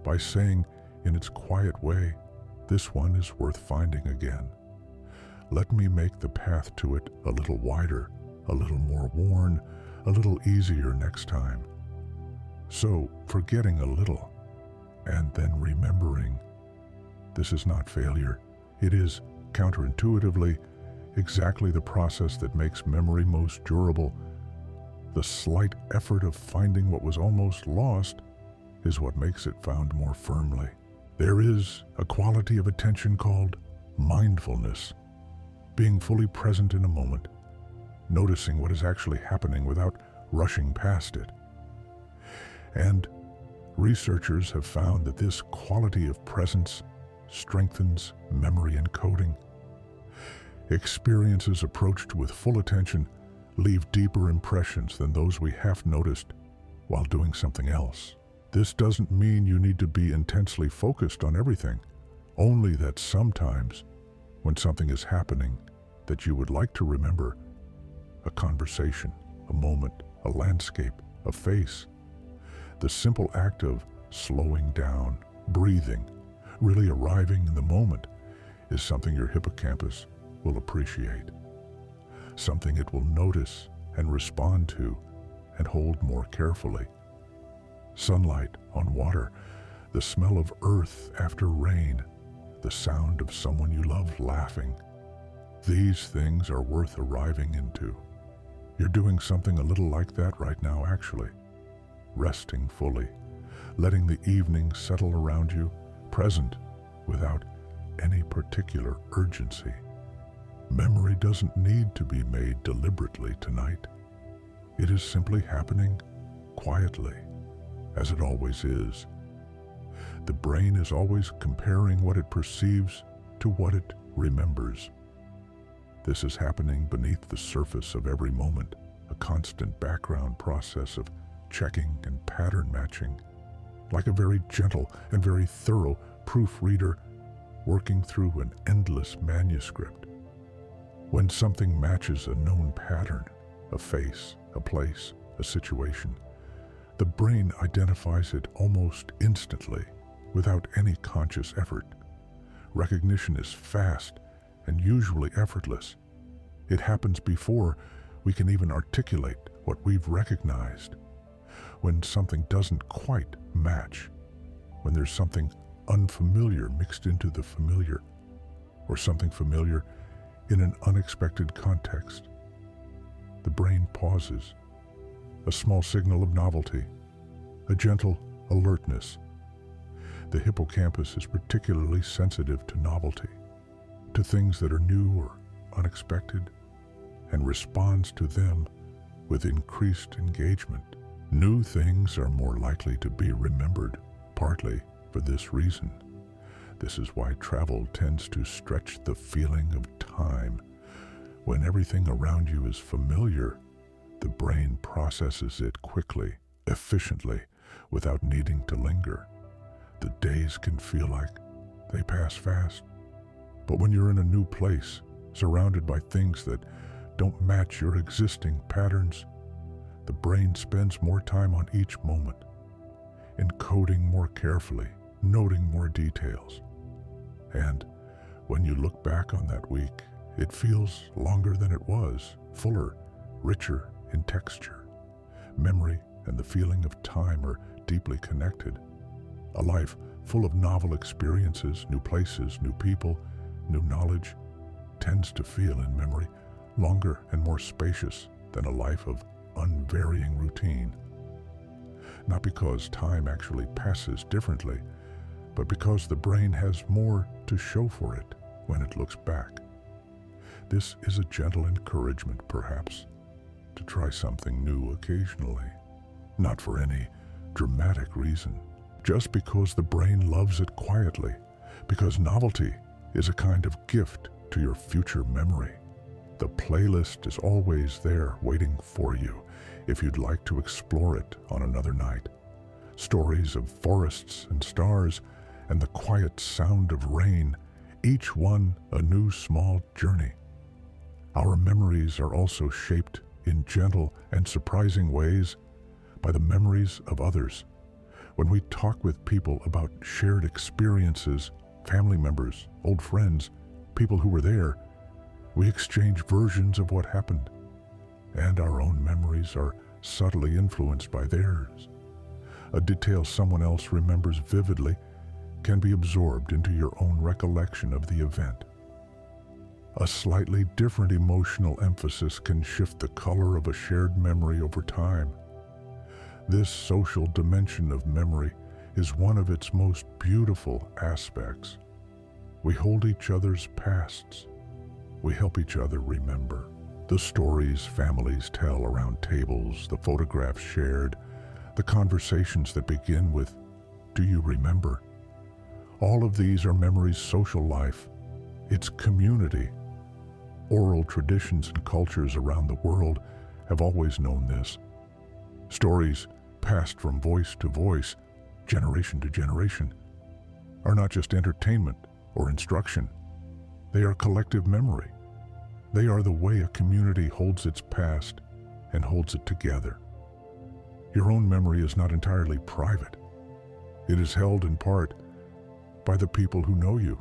S1: by saying in its quiet way, "This one is worth finding again. Let me make the path to it a little wider, a little more worn, a little easier next time." So, forgetting a little, and then remembering. This is not failure. It is, counterintuitively, exactly the process that makes memory most durable. The slight effort of finding what was almost lost is what makes it found more firmly. There is a quality of attention called mindfulness, being fully present in a moment, noticing what is actually happening without rushing past it. And researchers have found that this quality of presence strengthens memory encoding. Experiences approached with full attention leave deeper impressions than those we half noticed while doing something else. This doesn't mean you need to be intensely focused on everything, only that sometimes, when something is happening that you would like to remember, a conversation, a moment, a landscape, a face, the simple act of slowing down, breathing, really arriving in the moment, is something your hippocampus will appreciate, something it will notice and respond to and hold more carefully. Sunlight on water, the smell of earth after rain, the sound of someone you love laughing. These things are worth arriving into. You're doing something a little like that right now, actually. Resting fully, letting the evening settle around you, present without any particular urgency. Memory doesn't need to be made deliberately tonight. It is simply happening quietly, as it always is. The brain is always comparing what it perceives to what it remembers. This is happening beneath the surface of every moment, a constant background process of checking and pattern matching, like a very gentle and very thorough proofreader working through an endless manuscript. When something matches a known pattern, a face, a place, a situation, the brain identifies it almost instantly, without any conscious effort. Recognition is fast and usually effortless. It happens before we can even articulate what we've recognized. When something doesn't quite match, when there's something unfamiliar mixed into the familiar, or something familiar in an unexpected context, the brain pauses, a small signal of novelty, a gentle alertness. The hippocampus is particularly sensitive to novelty, to things that are new or unexpected, and responds to them with increased engagement. New things are more likely to be remembered, partly for this reason. This is why travel tends to stretch the feeling of time. When everything around you is familiar, the brain processes it quickly, efficiently, without needing to linger. The days can feel like they pass fast. But when you're in a new place, surrounded by things that don't match your existing patterns, the brain spends more time on each moment, encoding more carefully, noting more details. And when you look back on that week, it feels longer than it was, fuller, richer in texture. Memory and the feeling of time are deeply connected. A life full of novel experiences, new places, new people, new knowledge, tends to feel in memory longer and more spacious than a life of unvarying routine. Not because time actually passes differently, but because the brain has more to show for it when it looks back. This is a gentle encouragement, perhaps, to try something new occasionally, not for any dramatic reason, just because the brain loves it quietly, because novelty is a kind of gift to your future memory. The playlist is always there waiting for you if you'd like to explore it on another night. Stories of forests and stars and the quiet sound of rain, each one a new small journey. Our memories are also shaped in gentle and surprising ways by the memories of others. When we talk with people about shared experiences, family members, old friends, people who were there, we exchange versions of what happened, and our own memories are subtly influenced by theirs. A detail someone else remembers vividly can be absorbed into your own recollection of the event. A slightly different emotional emphasis can shift the color of a shared memory over time. This social dimension of memory is one of its most beautiful aspects. We hold each other's pasts. We help each other remember. The stories families tell around tables, the photographs shared, the conversations that begin with, "Do you remember?" All of these are memory's social life. It's community. Oral traditions and cultures around the world have always known this. Stories passed from voice to voice, generation to generation, are not just entertainment or instruction. They are collective memory. They are the way a community holds its past and holds it together. Your own memory is not entirely private. It is held in part by the people who know you,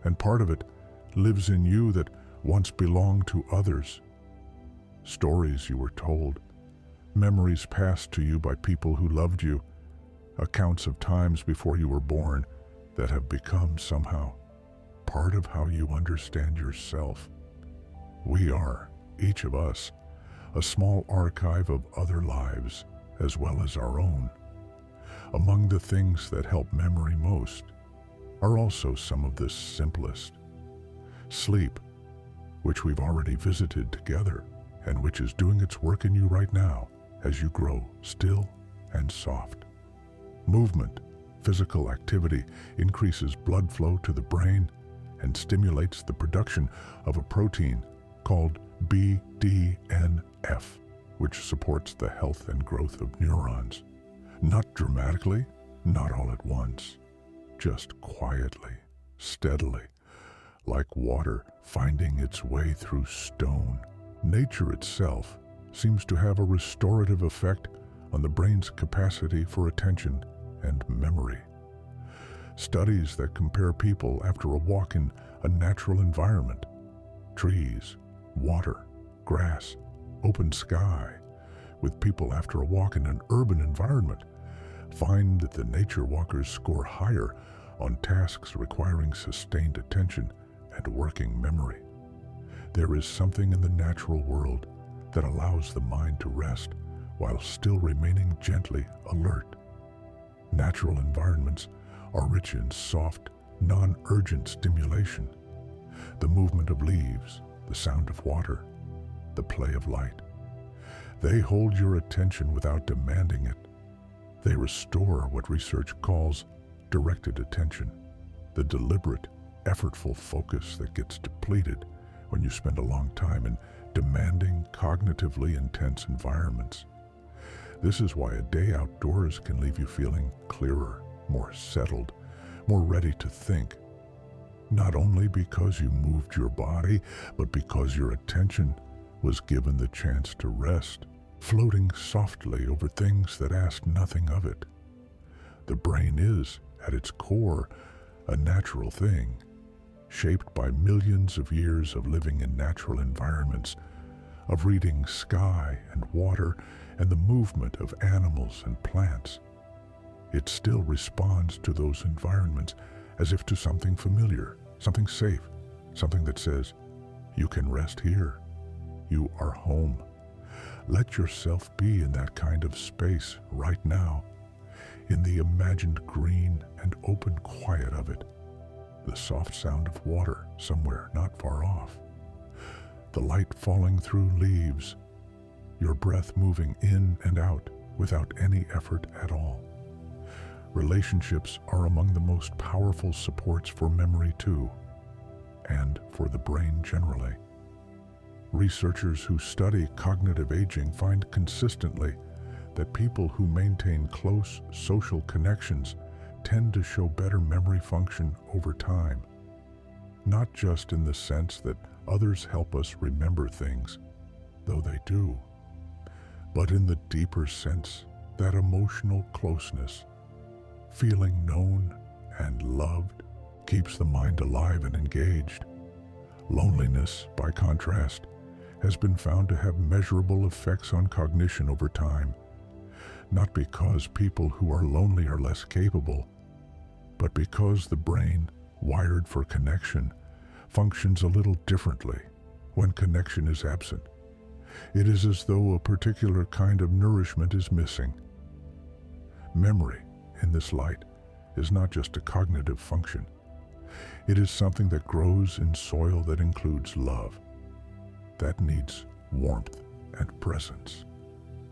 S1: and part of it lives in you that once belonged to others. Stories you were told, memories passed to you by people who loved you, accounts of times before you were born that have become somehow part of how you understand yourself. We are, each of us, a small archive of other lives as well as our own. Among the things that help memory most are also some of the simplest. Sleep, which we've already visited together, and which is doing its work in you right now as you grow still and soft. Movement, physical activity, increases blood flow to the brain and stimulates the production of a protein called BDNF, which supports the health and growth of neurons. Not dramatically, not all at once, just quietly, steadily, like water finding its way through stone. Nature itself seems to have a restorative effect on the brain's capacity for attention and memory. Studies that compare people after a walk in a natural environment, trees, water, grass, open sky, with people after a walk in an urban environment, find that the nature walkers score higher on tasks requiring sustained attention and working memory. There is something in the natural world that allows the mind to rest while still remaining gently alert. Natural environments are rich in soft, non-urgent stimulation. The movement of leaves, the sound of water, the play of light. They hold your attention without demanding it. They restore what research calls directed attention, the deliberate, effortful focus that gets depleted when you spend a long time in demanding, cognitively intense environments. This is why a day outdoors can leave you feeling clearer, more settled, more ready to think. Not only because you moved your body, but because your attention was given the chance to rest, floating softly over things that ask nothing of it. The brain is, at its core, a natural thing, shaped by millions of years of living in natural environments, of reading sky and water and the movement of animals and plants. It still responds to those environments as if to something familiar, something safe, something that says, "You can rest here. You are home." Let yourself be in that kind of space right now, in the imagined green and open quiet of it, the soft sound of water somewhere not far off, the light falling through leaves, your breath moving in and out without any effort at all. Relationships are among the most powerful supports for memory too, and for the brain generally. Researchers who study cognitive aging find consistently that people who maintain close social connections tend to show better memory function over time, not just in the sense that others help us remember things, though they do, but in the deeper sense that emotional closeness, feeling known and loved, keeps the mind alive and engaged. Loneliness, by contrast, has been found to have measurable effects on cognition over time, not because people who are lonely are less capable, but because the brain, wired for connection, functions a little differently when connection is absent. It is as though a particular kind of nourishment is missing. Memory, in this light, is not just a cognitive function. It is something that grows in soil that includes love, that needs warmth and presence,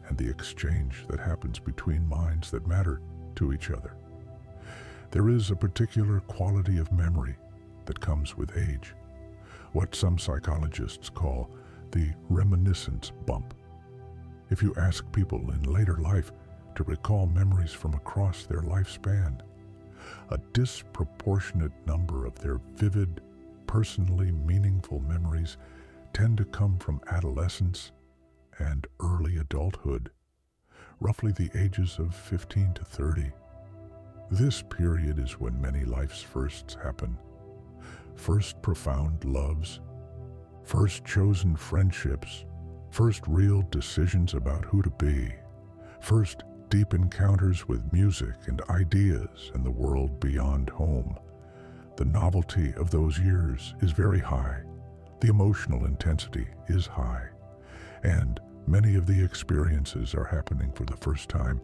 S1: and the exchange that happens between minds that matter to each other. There is a particular quality of memory that comes with age, what some psychologists call the reminiscence bump. If you ask people in later life to recall memories from across their lifespan, a disproportionate number of their vivid, personally meaningful memories tend to come from adolescence and early adulthood, roughly the ages of 15 to 30. This period is when many life's firsts happen. First profound loves, first chosen friendships, first real decisions about who to be, first deep encounters with music and ideas and the world beyond home. The novelty of those years is very high. The emotional intensity is high. And many of the experiences are happening for the first time,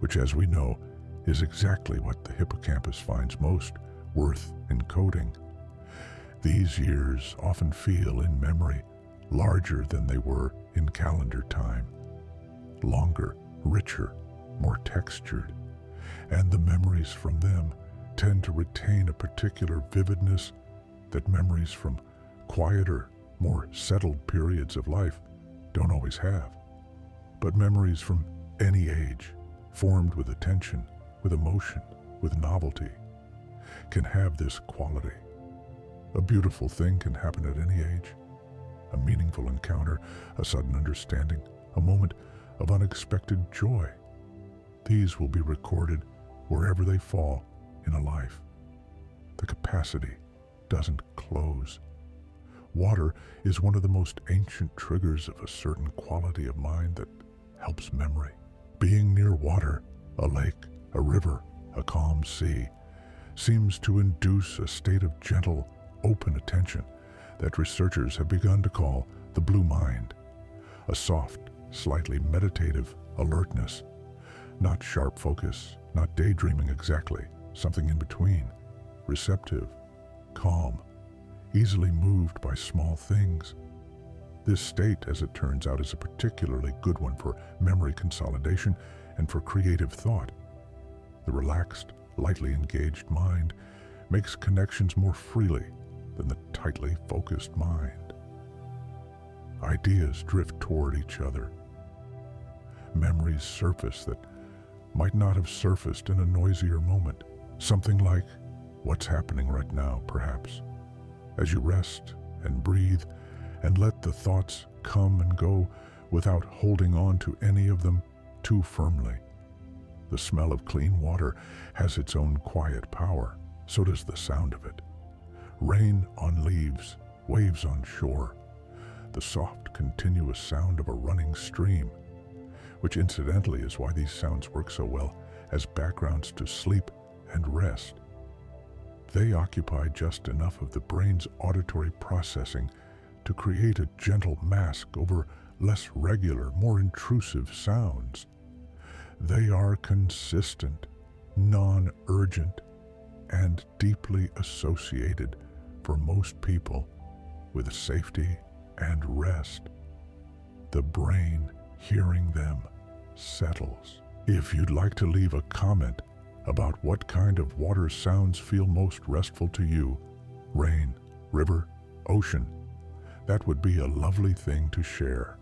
S1: which, as we know, is exactly what the hippocampus finds most worth encoding. These years often feel in memory larger than they were in calendar time, longer, richer, more textured, and the memories from them tend to retain a particular vividness that memories from quieter, more settled periods of life don't always have. But memories from any age, formed with attention, with emotion, with novelty, can have this quality. A beautiful thing can happen at any age. A meaningful encounter, a sudden understanding, a moment of unexpected joy. These will be recorded wherever they fall in a life. The capacity doesn't close. Water is one of the most ancient triggers of a certain quality of mind that helps memory. Being near water, a lake, a river, a calm sea, seems to induce a state of gentle, open attention that researchers have begun to call the blue mind, a soft, slightly meditative alertness, not sharp focus, not daydreaming exactly, something in between, receptive, calm, easily moved by small things. This state, as it turns out, is a particularly good one for memory consolidation and for creative thought. The relaxed, lightly engaged mind makes connections more freely than the tightly focused mind. Ideas drift toward each other. Memories surface that might not have surfaced in a noisier moment. Something like what's happening right now, perhaps. As you rest and breathe and let the thoughts come and go without holding on to any of them too firmly. The smell of clean water has its own quiet power, so does the sound of it. Rain on leaves, waves on shore, the soft, continuous sound of a running stream, which incidentally is why these sounds work so well as backgrounds to sleep and rest. They occupy just enough of the brain's auditory processing to create a gentle mask over less regular, more intrusive sounds. They are consistent, non-urgent, and deeply associated for most people with safety and rest. The brain, hearing them, settles. If you'd like to leave a comment about what kind of water sounds feel most restful to you, rain, river, ocean, that would be a lovely thing to share.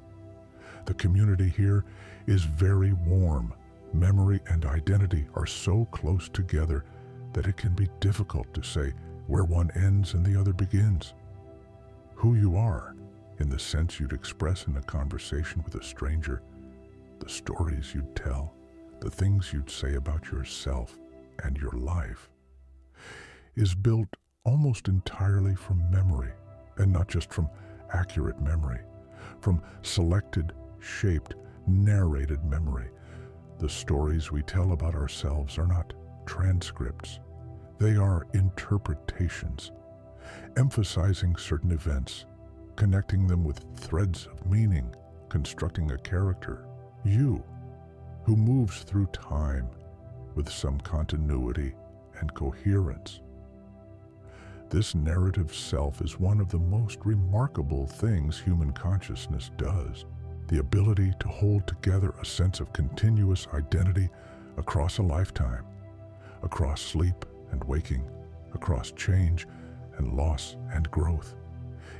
S1: The community here is very warm. Memory and identity are so close together that it can be difficult to say where one ends and the other begins. Who you are, in the sense you'd express in a conversation with a stranger, the stories you'd tell, the things you'd say about yourself and your life, is built almost entirely from memory, and not just from accurate memory, from selected, shaped, narrated memory. The stories we tell about ourselves are not transcripts. They are interpretations, emphasizing certain events, connecting them with threads of meaning, constructing a character, you, who moves through time with some continuity and coherence. This narrative self is one of the most remarkable things human consciousness does. The ability to hold together a sense of continuous identity across a lifetime, across sleep and waking, across change and loss and growth,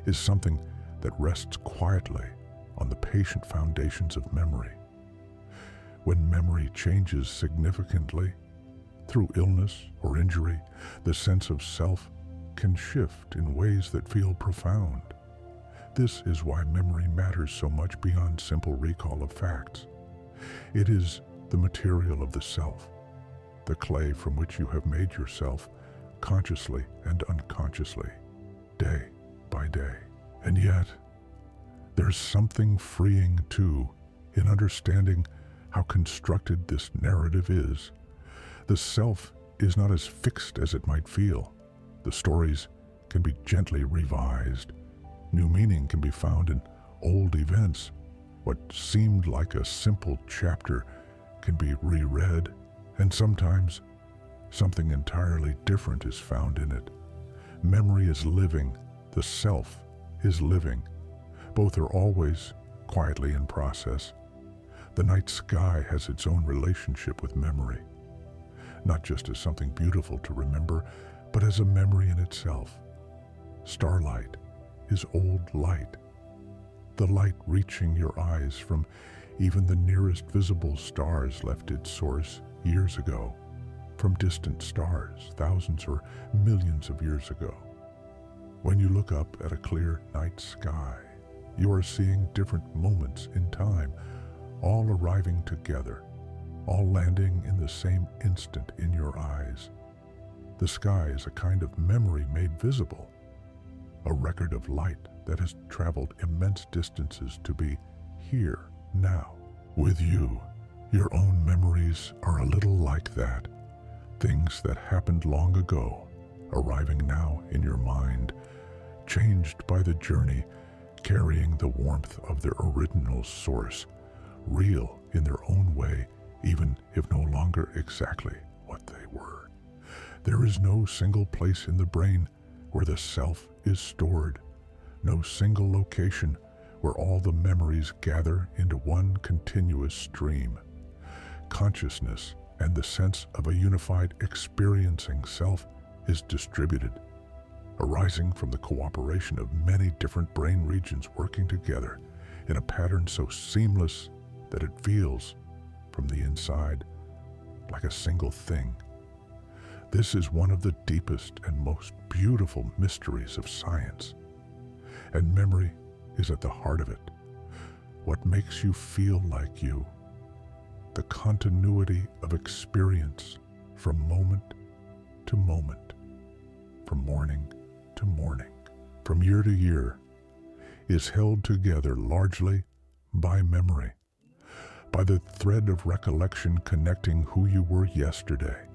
S1: is something that rests quietly on the patient foundations of memory. When memory changes significantly, through illness or injury, the sense of self can shift in ways that feel profound. This is why memory matters so much beyond simple recall of facts. It is the material of the self, the clay from which you have made yourself consciously and unconsciously, day by day. And yet, there's something freeing too in understanding how constructed this narrative is. The self is not as fixed as it might feel. The stories can be gently revised. New meaning can be found in old events. What seemed like a simple chapter can be reread, and sometimes something entirely different is found in it. Memory is living, the self is living. Both are always quietly in process. The night sky has its own relationship with memory, not just as something beautiful to remember, but as a memory in itself. Starlight is old light, the light reaching your eyes from even the nearest visible stars left its source years ago, from distant stars thousands or millions of years ago. When you look up at a clear night sky, you are seeing different moments in time, all arriving together, all landing in the same instant in your eyes. The sky is a kind of memory made visible, a record of light that has traveled immense distances to be here, now, with you. Your own memories are a little like that, things that happened long ago, arriving now in your mind, changed by the journey, carrying the warmth of their original source, real in their own way, even if no longer exactly what they were. There is no single place in the brain where the self is stored, no single location where all the memories gather into one continuous stream. Consciousness and the sense of a unified experiencing self is distributed, arising from the cooperation of many different brain regions working together in a pattern so seamless that it feels, from the inside, like a single thing. This is one of the deepest and most beautiful mysteries of science, and memory is at the heart of it. What makes you feel like you? The continuity of experience from moment to moment, from morning to morning, from year to year, is held together largely by memory, by the thread of recollection connecting who you were yesterday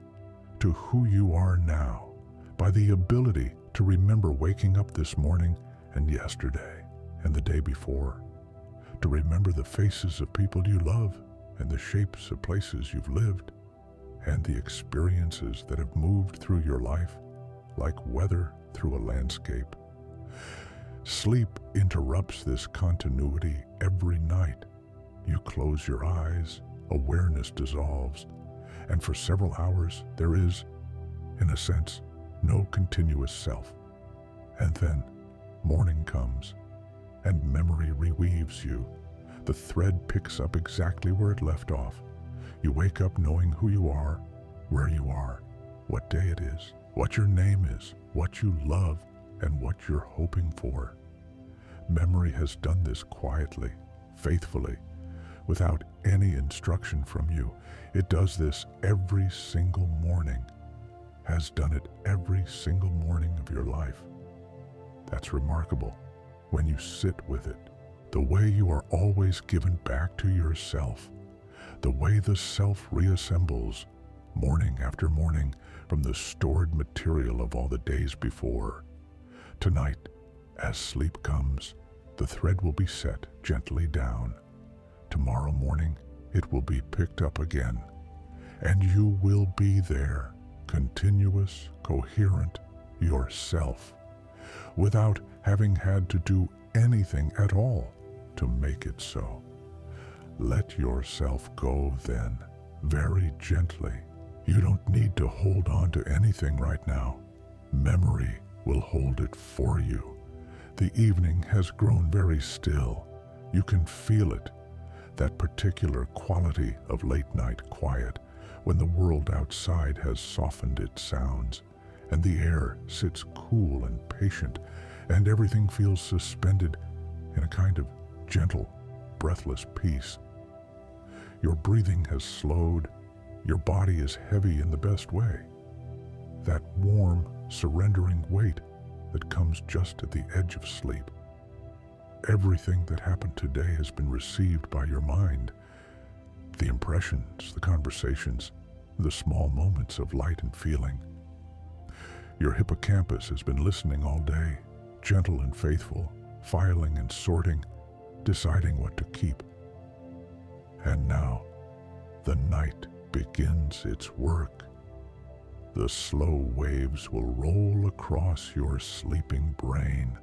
S1: to who you are now, by the ability to remember waking up this morning and yesterday and the day before, to remember the faces of people you love and the shapes of places you've lived, and the experiences that have moved through your life like weather through a landscape. Sleep interrupts this continuity every night. You close your eyes, awareness dissolves, and for several hours there is, in a sense, no continuous self. And then morning comes, and memory reweaves you. The thread picks up exactly where it left off. You wake up knowing who you are, where you are, what day it is, what your name is, what you love, and what you're hoping for. Memory has done this quietly, faithfully, without any instruction from you. It does this every single morning, has done it every single morning of your life. That's remarkable when you sit with it. The way you are always given back to yourself, the way the self reassembles morning after morning from the stored material of all the days before. Tonight, as sleep comes, the thread will be set gently down. Tomorrow morning, it will be picked up again, and you will be there, continuous, coherent, yourself, without having had to do anything at all to make it so. Let yourself go then, very gently. You don't need to hold on to anything right now. Memory will hold it for you. The evening has grown very still. You can feel it, that particular quality of late-night quiet when the world outside has softened its sounds, and the air sits cool and patient, and everything feels suspended in a kind of gentle, breathless peace. Your breathing has slowed. Your body is heavy in the best way. That warm, surrendering weight that comes just at the edge of sleep. Everything that happened today has been received by your mind. The impressions, the conversations, the small moments of light and feeling. Your hippocampus has been listening all day, gentle and faithful, filing and sorting, deciding what to keep. And now, the night begins its work. The slow waves will roll across your sleeping brain.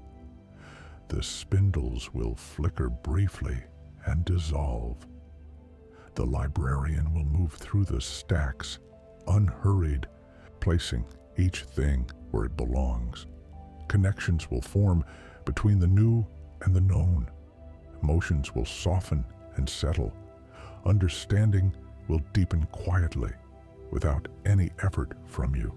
S1: The spindles will flicker briefly and dissolve. The librarian will move through the stacks, unhurried, placing each thing where it belongs. Connections will form between the new and the known. Emotions will soften and settle. Understanding will deepen quietly, without any effort from you.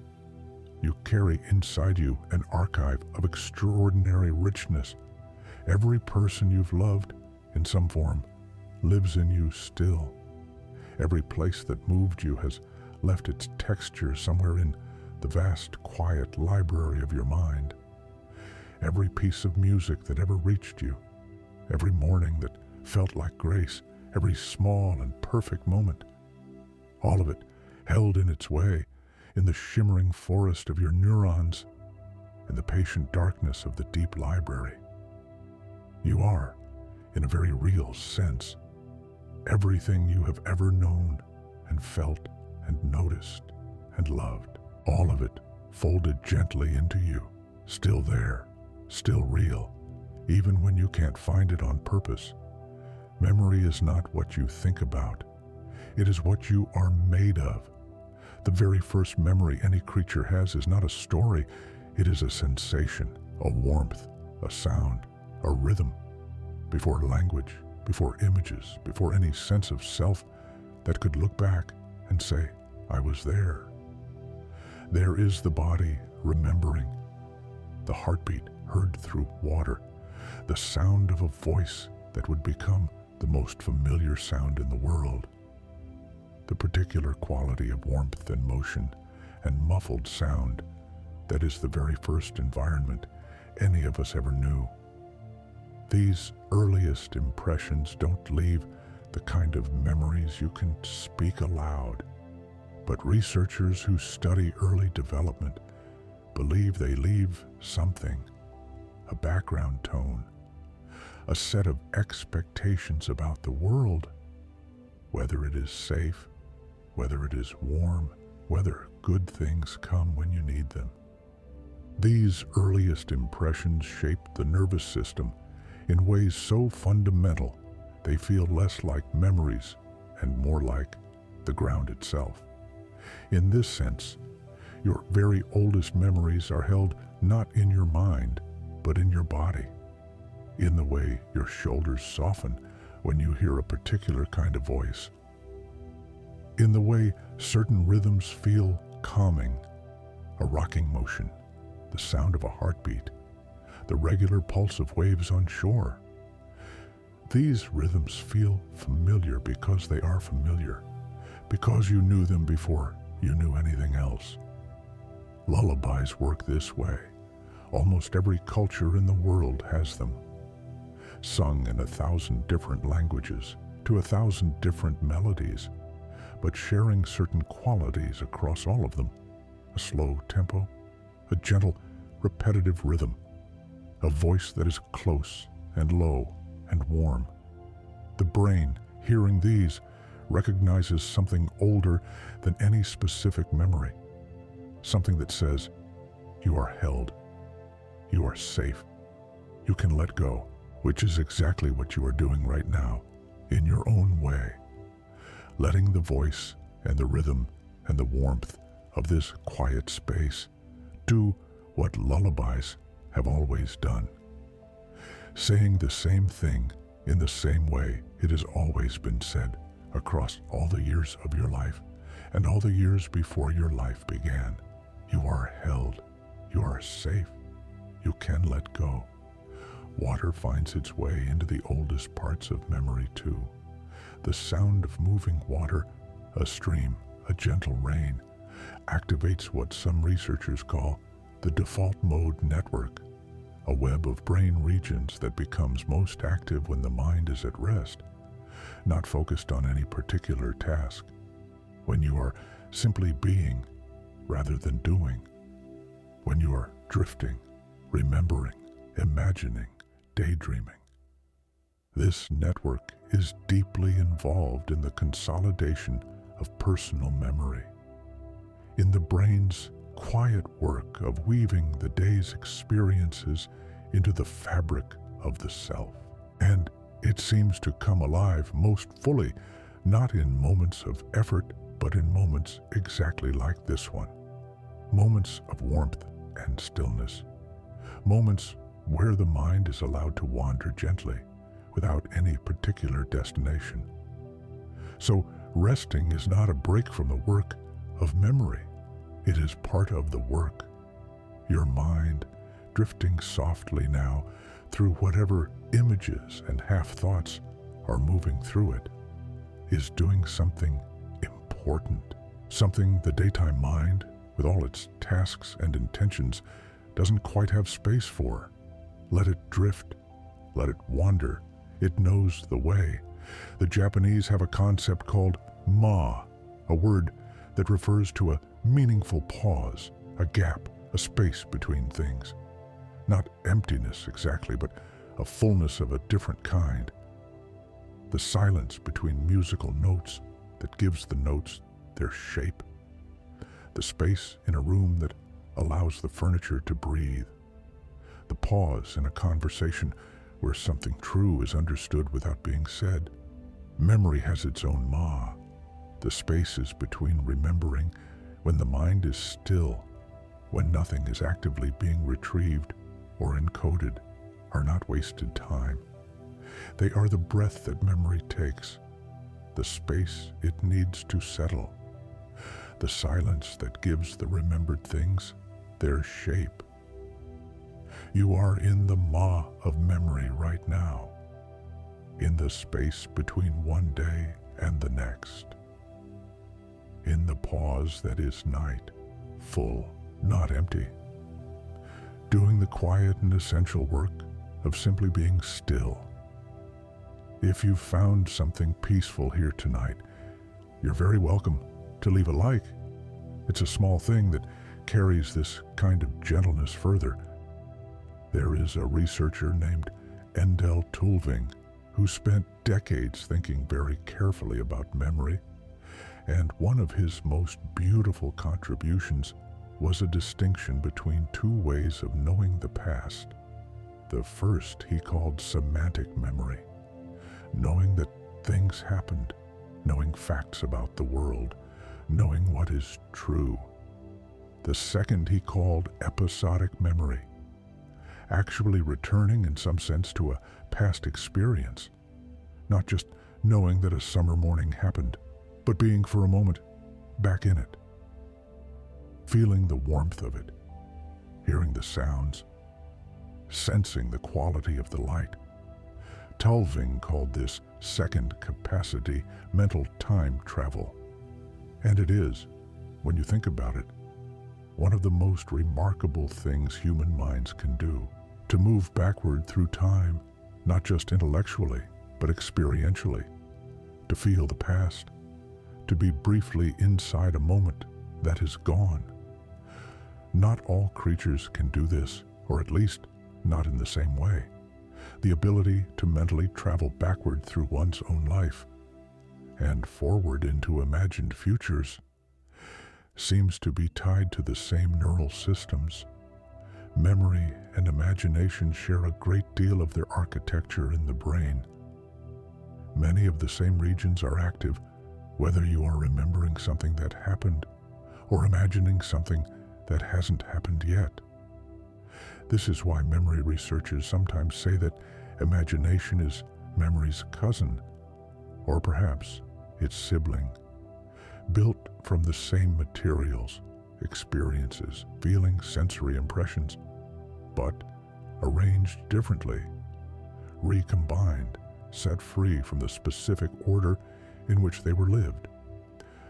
S1: You carry inside you an archive of extraordinary richness. Every person you've loved, in some form, lives in you still. Every place that moved you has left its texture somewhere in the vast, quiet library of your mind. Every piece of music that ever reached you, every morning that felt like grace, every small and perfect moment, all of it held in its way, in the shimmering forest of your neurons, in the patient darkness of the deep library. You are, in a very real sense, everything you have ever known and felt and noticed and loved. All of it folded gently into you, still there, still real, even when you can't find it on purpose. Memory is not what you think about. It is what you are made of. The very first memory any creature has is not a story. It is a sensation, a warmth, a sound, a rhythm. Before language, before images, before any sense of self that could look back and say, I was there. There is the body remembering, the heartbeat heard through water, the sound of a voice that would become the most familiar sound in the world. The particular quality of warmth and motion and muffled sound that is the very first environment any of us ever knew. These earliest impressions don't leave the kind of memories you can speak aloud, but researchers who study early development believe they leave something, a background tone, a set of expectations about the world, whether it is safe, whether it is warm, whether good things come when you need them. These earliest impressions shape the nervous system in ways so fundamental they feel less like memories and more like the ground itself. In this sense, your very oldest memories are held not in your mind, but in your body, in the way your shoulders soften when you hear a particular kind of voice, in the way certain rhythms feel calming, a rocking motion, the sound of a heartbeat, the regular pulse of waves on shore. These rhythms feel familiar because they are familiar, because you knew them before you knew anything else. Lullabies work this way. Almost every culture in the world has them. Sung in 1,000 different languages, to 1,000 different melodies, but sharing certain qualities across all of them. A slow tempo, a gentle, repetitive rhythm, a voice that is close and low and warm. The brain, hearing these, recognizes something older than any specific memory. Something that says, you are held, you are safe, you can let go, which is exactly what you are doing right now, in your own way. Letting the voice and the rhythm and the warmth of this quiet space do what lullabies have always done. Saying the same thing in the same way it has always been said across all the years of your life and all the years before your life began. You are held. You are safe. You can let go. Water finds its way into the oldest parts of memory too. The sound of moving water, a stream, a gentle rain, activates what some researchers call the default mode network, a web of brain regions that becomes most active when the mind is at rest, not focused on any particular task, when you are simply being rather than doing, when you are drifting, remembering, imagining, daydreaming. This network is deeply involved in the consolidation of personal memory, in the brain's quiet work of weaving the day's experiences into the fabric of the self. And it seems to come alive most fully, not in moments of effort, but in moments exactly like this one. Moments of warmth and stillness. Moments where the mind is allowed to wander gently, without any particular destination. So resting is not a break from the work of memory. It is part of the work. Your mind, drifting softly now through whatever images and half-thoughts are moving through it, is doing something important, something the daytime mind, with all its tasks and intentions, doesn't quite have space for. Let it drift, let it wander. It knows the way. The Japanese have a concept called ma, a word that refers to a meaningful pause, a gap, a space between things. Not emptiness exactly, but a fullness of a different kind. The silence between musical notes that gives the notes their shape. The space in a room that allows the furniture to breathe. The pause in a conversation where something true is understood without being said. Memory has its own ma. The spaces between remembering when the mind is still, when nothing is actively being retrieved or encoded, are not wasted time. They are the breath that memory takes, the space it needs to settle, the silence that gives the remembered things their shape. You are in the ma of memory right now, in the space between one day and the next, in the pause that is night, full, not empty, doing the quiet and essential work of simply being still. If you've found something peaceful here tonight, you're very welcome to leave a like. It's a small thing that carries this kind of gentleness further. There is a researcher named Endel Tulving who spent decades thinking very carefully about memory, and one of his most beautiful contributions was a distinction between two ways of knowing the past. The first he called semantic memory, knowing that things happened, knowing facts about the world, knowing what is true. The second he called episodic memory, actually returning in some sense to a past experience, not just knowing that a summer morning happened, but being for a moment back in it, feeling the warmth of it, hearing the sounds, sensing the quality of the light. Tulving called this second capacity mental time travel. And it is, when you think about it, one of the most remarkable things human minds can do, to move backward through time, not just intellectually, but experientially, to feel the past, to be briefly inside a moment that is gone. Not all creatures can do this, or at least not in the same way. The ability to mentally travel backward through one's own life and forward into imagined futures seems to be tied to the same neural systems. Memory and imagination share a great deal of their architecture in the brain. Many of the same regions are active, whether you are remembering something that happened or imagining something that hasn't happened yet. This is why memory researchers sometimes say that imagination is memory's cousin, or perhaps its sibling, built from the same materials, experiences, feelings, sensory impressions, but arranged differently, recombined, set free from the specific order in which they were lived.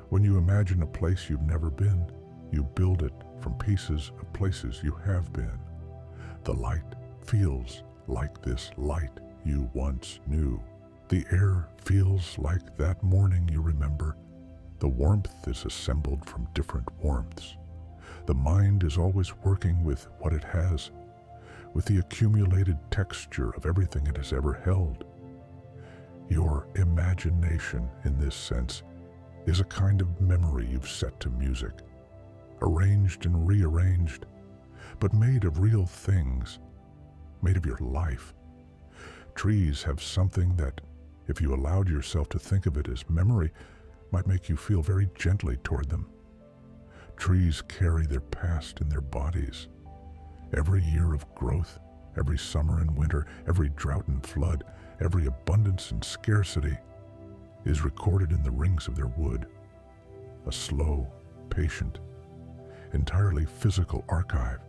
S1: When you imagine a place you've never been, you build it from pieces of places you have been. The light feels like this light you once knew. The air feels like that morning you remember. The warmth is assembled from different warmths. The mind is always working with what it has, with the accumulated texture of everything it has ever held. Your imagination, in this sense, is a kind of memory you've set to music, arranged and rearranged, but made of real things, made of your life. Trees have something that, if you allowed yourself to think of it as memory, might make you feel very gently toward them. Trees carry their past in their bodies. Every year of growth, every summer and winter, every drought and flood, every abundance and scarcity is recorded in the rings of their wood. A slow, patient, entirely physical archive.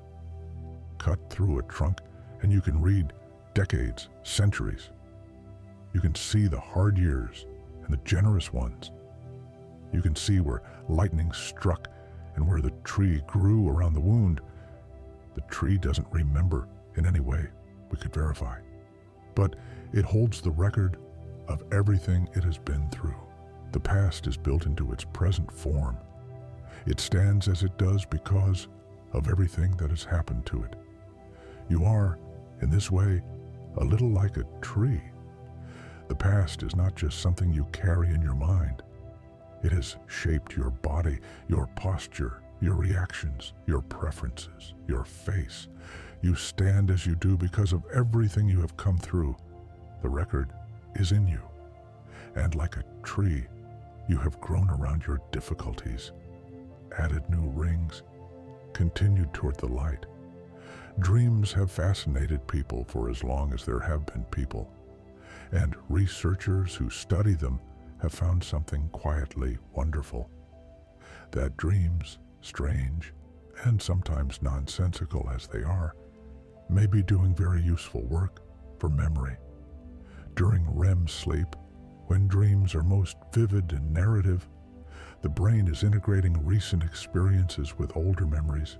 S1: Cut through a trunk and you can read decades, centuries. You can see the hard years and the generous ones. You can see where lightning struck and where the tree grew around the wound. The tree doesn't remember in any way we could verify, but it holds the record of everything it has been through. The past is built into its present form. It stands as it does because of everything that has happened to it. You are, in this way, a little like a tree. The past is not just something you carry in your mind. It has shaped your body, your posture, your reactions, your preferences, your face. You stand as you do because of everything you have come through. The record is in you. And like a tree, you have grown around your difficulties, added new rings, continued toward the light. Dreams have fascinated people for as long as there have been people, and researchers who study them have found something quietly wonderful. That dreams, strange and sometimes nonsensical as they are, may be doing very useful work for memory. During REM sleep, when dreams are most vivid and narrative, the brain is integrating recent experiences with older memories,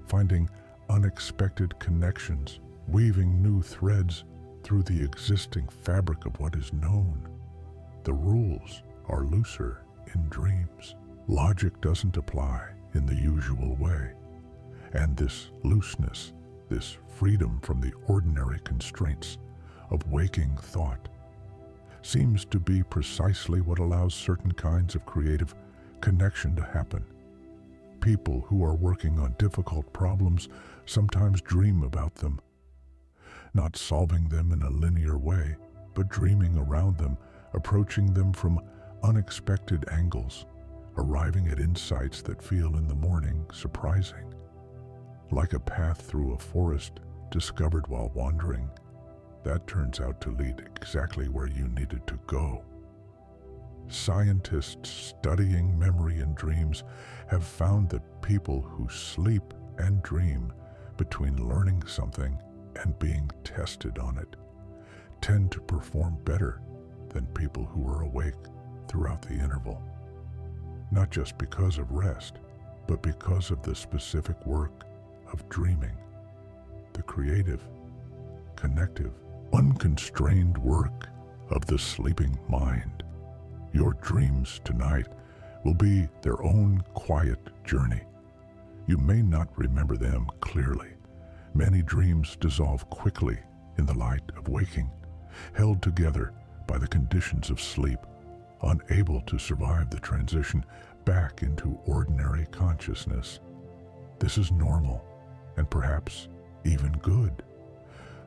S1: finding unexpected connections, weaving new threads through the existing fabric of what is known. The rules are looser in dreams. Logic doesn't apply in the usual way, and this looseness, this freedom from the ordinary constraints of waking thought, seems to be precisely what allows certain kinds of creative connection to happen. People who are working on difficult problems sometimes dream about them, not solving them in a linear way, but dreaming around them, approaching them from unexpected angles, arriving at insights that feel in the morning surprising, like a path through a forest discovered while wandering that turns out to lead exactly where you needed to go. Scientists studying memory and dreams have found that people who sleep and dream between learning something and being tested on it tend to perform better than people who are awake throughout the interval. Not just because of rest, but because of the specific work of dreaming, the creative, connective, unconstrained work of the sleeping mind. Your dreams tonight will be their own quiet journey. You may not remember them clearly. Many dreams dissolve quickly in the light of waking, held together by the conditions of sleep, unable to survive the transition back into ordinary consciousness. This is normal and perhaps even good.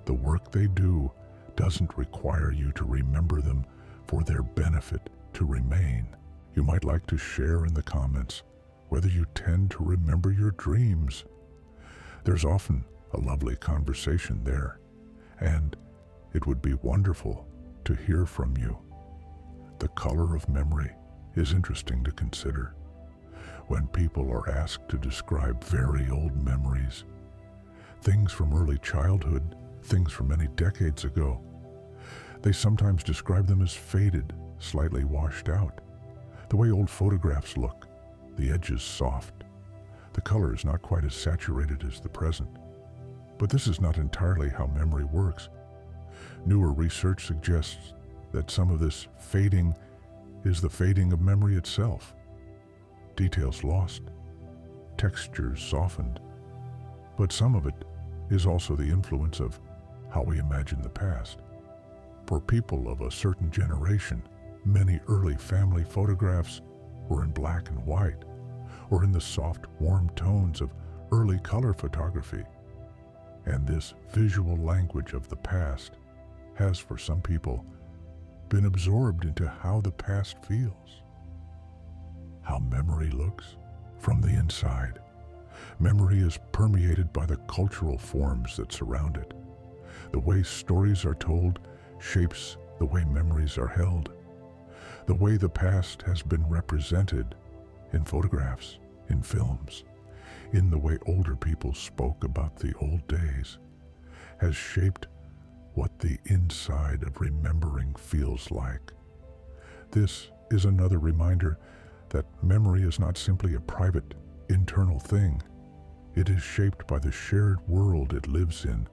S1: The work they do doesn't require you to remember them for their benefit to remain. You might like to share in the comments whether you tend to remember your dreams. There's often a lovely conversation there, and it would be wonderful to hear from you. The color of memory is interesting to consider. When people are asked to describe very old memories, things from early childhood, things from many decades ago, they sometimes describe them as faded, slightly washed out. The way old photographs look, the edges soft, the color is not quite as saturated as the present. But this is not entirely how memory works. Newer research suggests that some of this fading is the fading of memory itself. Details lost, textures softened, but some of it is also the influence of how we imagine the past. For people of a certain generation, many early family photographs were in black and white, or in the soft, warm tones of early color photography. And this visual language of the past has, for some people, been absorbed into how the past feels. How memory looks from the inside. Memory is permeated by the cultural forms that surround it. The way stories are told shapes the way memories are held. The way the past has been represented in photographs, in films, in the way older people spoke about the old days, has shaped what the inside of remembering feels like. This is another reminder that memory is not simply a private, internal thing. It is shaped by the shared world it lives in,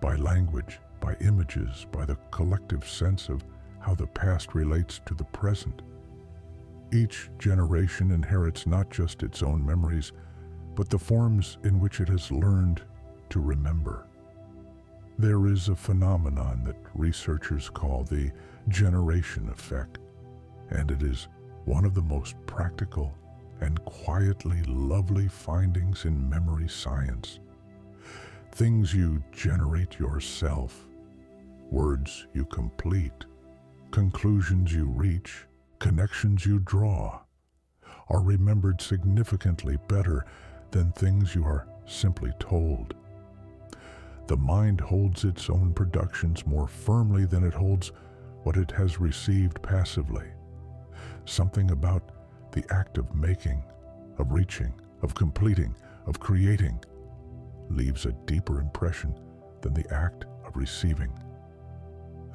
S1: by language, by images, by the collective sense of how the past relates to the present. Each generation inherits not just its own memories, but the forms in which it has learned to remember. There is a phenomenon that researchers call the generation effect, and it is one of the most practical and quietly lovely findings in memory science. Things you generate yourself, words you complete, conclusions you reach, connections you draw, are remembered significantly better than things you are simply told. The mind holds its own productions more firmly than it holds what it has received passively. Something about the act of making, of reaching, of completing, of creating leaves a deeper impression than the act of receiving.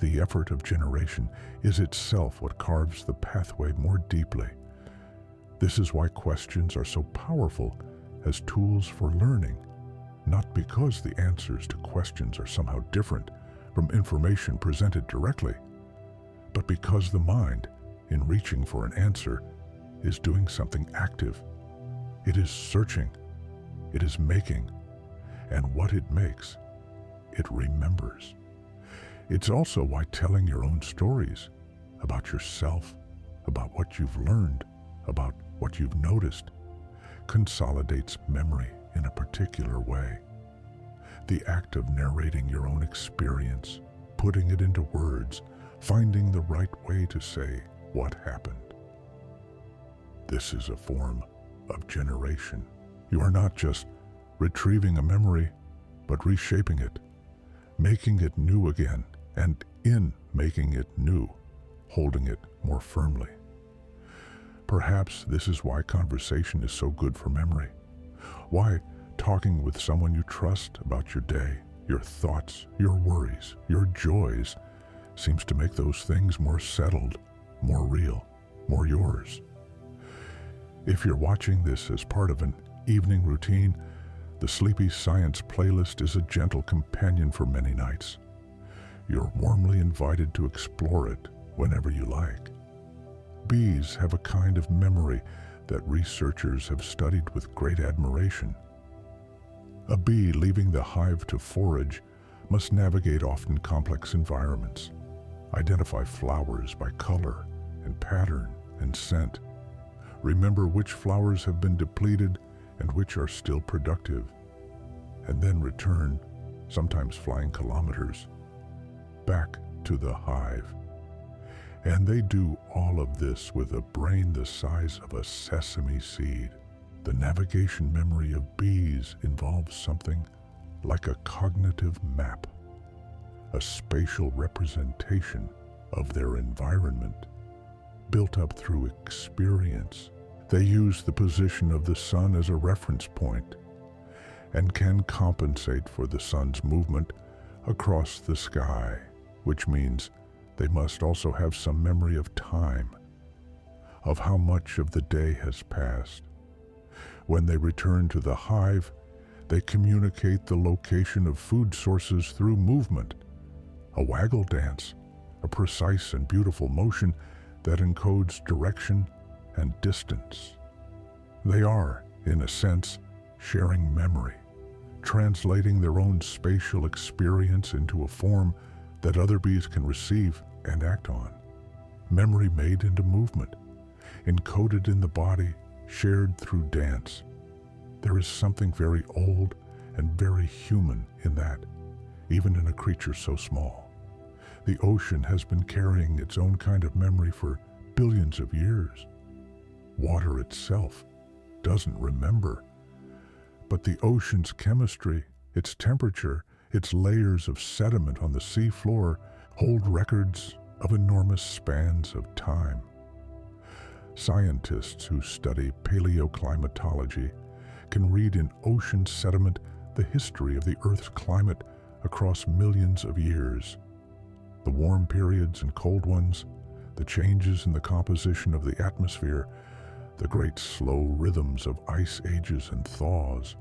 S1: The effort of generation is itself what carves the pathway more deeply. This is why questions are so powerful as tools for learning, not because the answers to questions are somehow different from information presented directly, but because the mind, in reaching for an answer, is doing something active. It is searching, it is making, and what it makes, it remembers. It's also why telling your own stories about yourself, about what you've learned, about what you've noticed, consolidates memory in a particular way. The act of narrating your own experience, putting it into words, finding the right way to say what happened. This is a form of generation. You are not just retrieving a memory, but reshaping it, making it new again, and in making it new, holding it more firmly. Perhaps this is why conversation is so good for memory. Why talking with someone you trust about your day, your thoughts, your worries, your joys, seems to make those things more settled, more real, more yours. If you're watching this as part of an evening routine, the Sleepy Science playlist is a gentle companion for many nights. You're warmly invited to explore it whenever you like. Bees have a kind of memory that researchers have studied with great admiration. A bee leaving the hive to forage must navigate often complex environments, identify flowers by color and pattern and scent, remember which flowers have been depleted and which are still productive, and then return, sometimes flying kilometers, back to the hive. And they do all of this with a brain the size of a sesame seed. The navigation memory of bees involves something like a cognitive map, a spatial representation of their environment, built up through experience. They use the position of the sun as a reference point and can compensate for the sun's movement across the sky, which means they must also have some memory of time, of how much of the day has passed. When they return to the hive, they communicate the location of food sources through movement, a waggle dance, a precise and beautiful motion that encodes direction and distance. They are, in a sense, sharing memory, translating their own spatial experience into a form that other bees can receive and act on. Memory made into movement, encoded in the body, shared through dance. There is something very old and very human in that, even in a creature so small. The ocean has been carrying its own kind of memory for billions of years. Water itself doesn't remember, but the ocean's chemistry, its temperature, its layers of sediment on the sea floor hold records of enormous spans of time. Scientists who study paleoclimatology can read in ocean sediment the history of the Earth's climate across millions of years. The warm periods and cold ones, the changes in the composition of the atmosphere, the great slow rhythms of ice ages and thaws.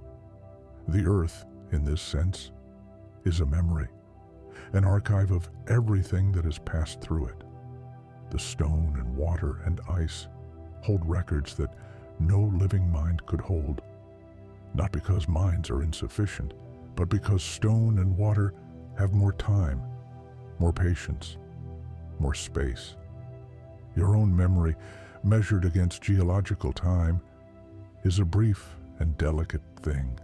S1: The Earth, in this sense, is a memory, an archive of everything that has passed through it. The stone and water and ice hold records that no living mind could hold, not because minds are insufficient, but because stone and water have more time, more patience, more space. Your own memory, measured against geological time, is a brief and delicate thing.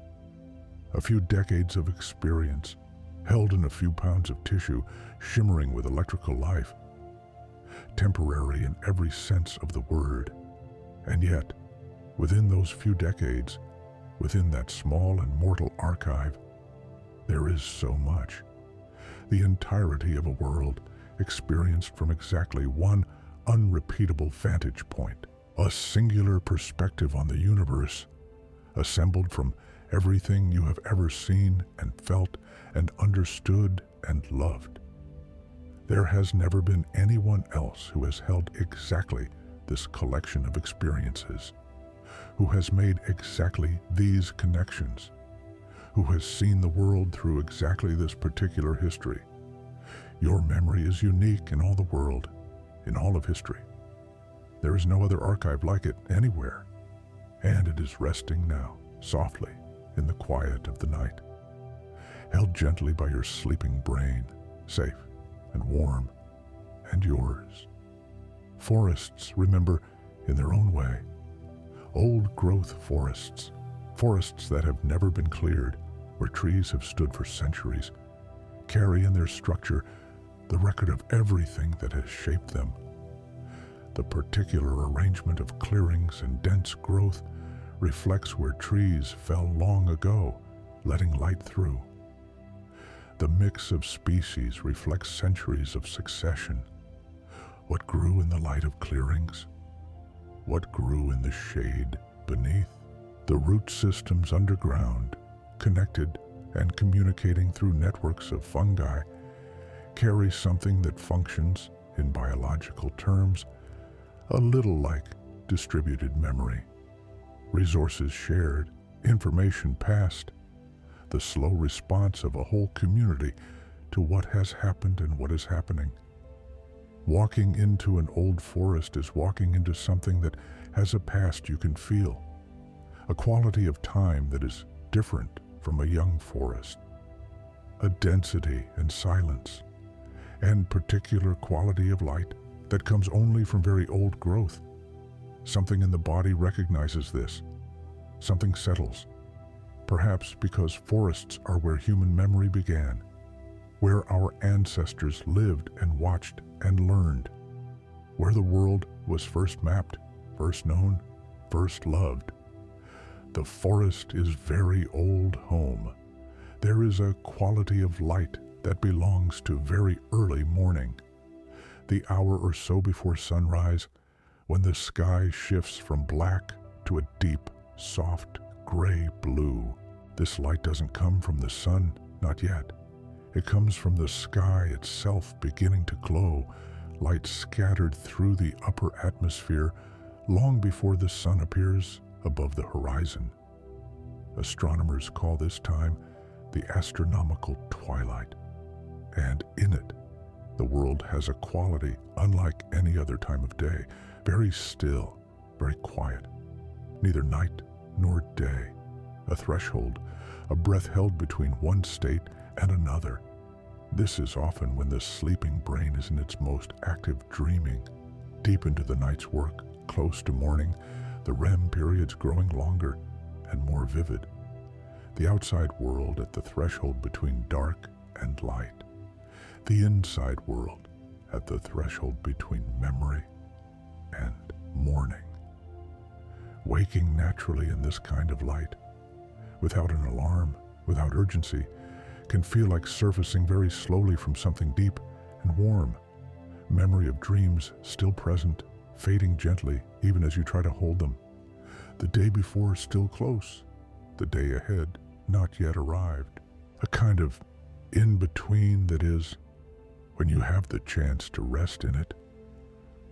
S1: A few decades of experience, held in a few pounds of tissue, shimmering with electrical life. Temporary in every sense of the word. And yet, within those few decades, within that small and mortal archive, there is so much. The entirety of a world experienced from exactly one unrepeatable vantage point, a singular perspective on the universe, assembled from everything you have ever seen and felt and understood and loved. There has never been anyone else who has held exactly this collection of experiences, who has made exactly these connections, who has seen the world through exactly this particular history. Your memory is unique in all the world, in all of history. There is no other archive like it anywhere, and it is resting now, softly, in the quiet of the night, held gently by your sleeping brain, safe and warm and yours. Forests remember in their own way. Old-growth forests, forests that have never been cleared, where trees have stood for centuries, carry in their structure the record of everything that has shaped them. The particular arrangement of clearings and dense growth reflects where trees fell long ago, letting light through. The mix of species reflects centuries of succession. What grew in the light of clearings? What grew in the shade beneath? The root systems underground, connected and communicating through networks of fungi, carry something that functions, in biological terms, a little like distributed memory. Resources shared, information passed, the slow response of a whole community to what has happened and what is happening. Walking into an old forest is walking into something that has a past you can feel, a quality of time that is different from a young forest, a density and silence, and particular quality of light that comes only from very old growth. Something in the body recognizes this. Something settles, perhaps because forests are where human memory began, where our ancestors lived and watched and learned, where the world was first mapped, first known, first loved. The forest is very old home. There is a quality of light that belongs to very early morning, the hour or so before sunrise, when the sky shifts from black to a deep, soft, gray blue. This light doesn't come from the sun, not yet. It comes from the sky itself beginning to glow, light scattered through the upper atmosphere long before the sun appears above the horizon. Astronomers call this time the astronomical twilight, and in it, the world has a quality unlike any other time of day, very still, very quiet, neither night nor day, a threshold, a breath held between one state and another. This is often when the sleeping brain is in its most active dreaming, deep into the night's work, close to morning, the REM periods growing longer and more vivid. The outside world at the threshold between dark and light. The inside world at the threshold between memory and morning. Waking naturally in this kind of light, without an alarm, without urgency, can feel like surfacing very slowly from something deep and warm. Memory of dreams still present, fading gently even as you try to hold them. The day before still close, the day ahead not yet arrived. A kind of in-between that is, when you have the chance to rest in it,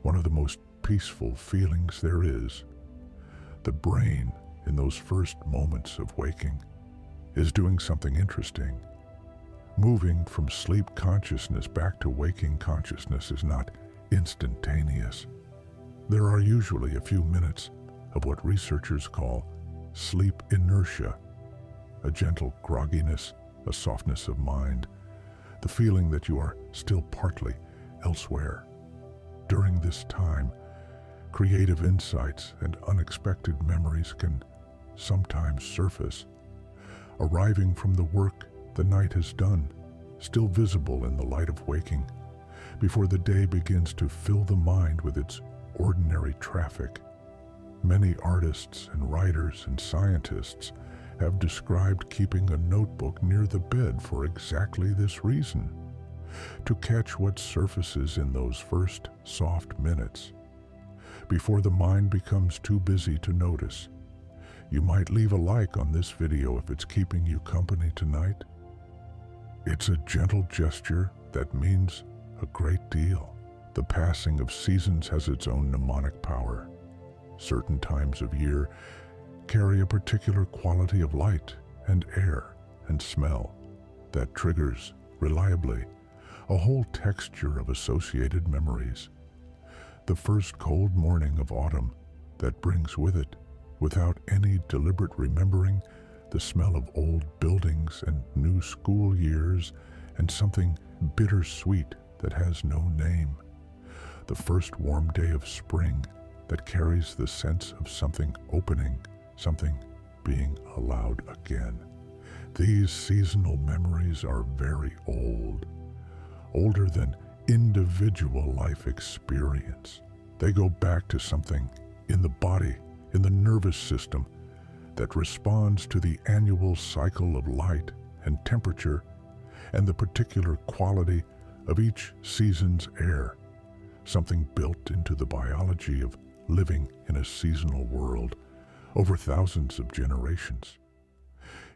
S1: one of the most peaceful feelings there is. The brain, in those first moments of waking, is doing something interesting. Moving from sleep consciousness back to waking consciousness is not instantaneous. There are usually a few minutes of what researchers call sleep inertia, a gentle grogginess, a softness of mind, the feeling that you are still partly elsewhere. During this time, creative insights and unexpected memories can sometimes surface, arriving from the work the night has done, still visible in the light of waking, before the day begins to fill the mind with its ordinary traffic. Many artists and writers and scientists have described keeping a notebook near the bed for exactly this reason, to catch what surfaces in those first soft minutes, before the mind becomes too busy to notice. You might leave a like on this video if it's keeping you company tonight. It's a gentle gesture that means a great deal. The passing of seasons has its own mnemonic power. Certain times of year carry a particular quality of light and air and smell that triggers, reliably, a whole texture of associated memories. The first cold morning of autumn that brings with it, without any deliberate remembering, the smell of old buildings and new school years and something bittersweet that has no name. The first warm day of spring that carries the sense of something opening, something being allowed again. These seasonal memories are very old, older than individual life experience. They go back to something in the body, in the nervous system, that responds to the annual cycle of light and temperature and the particular quality of each season's air, something built into the biology of living in a seasonal world over thousands of generations.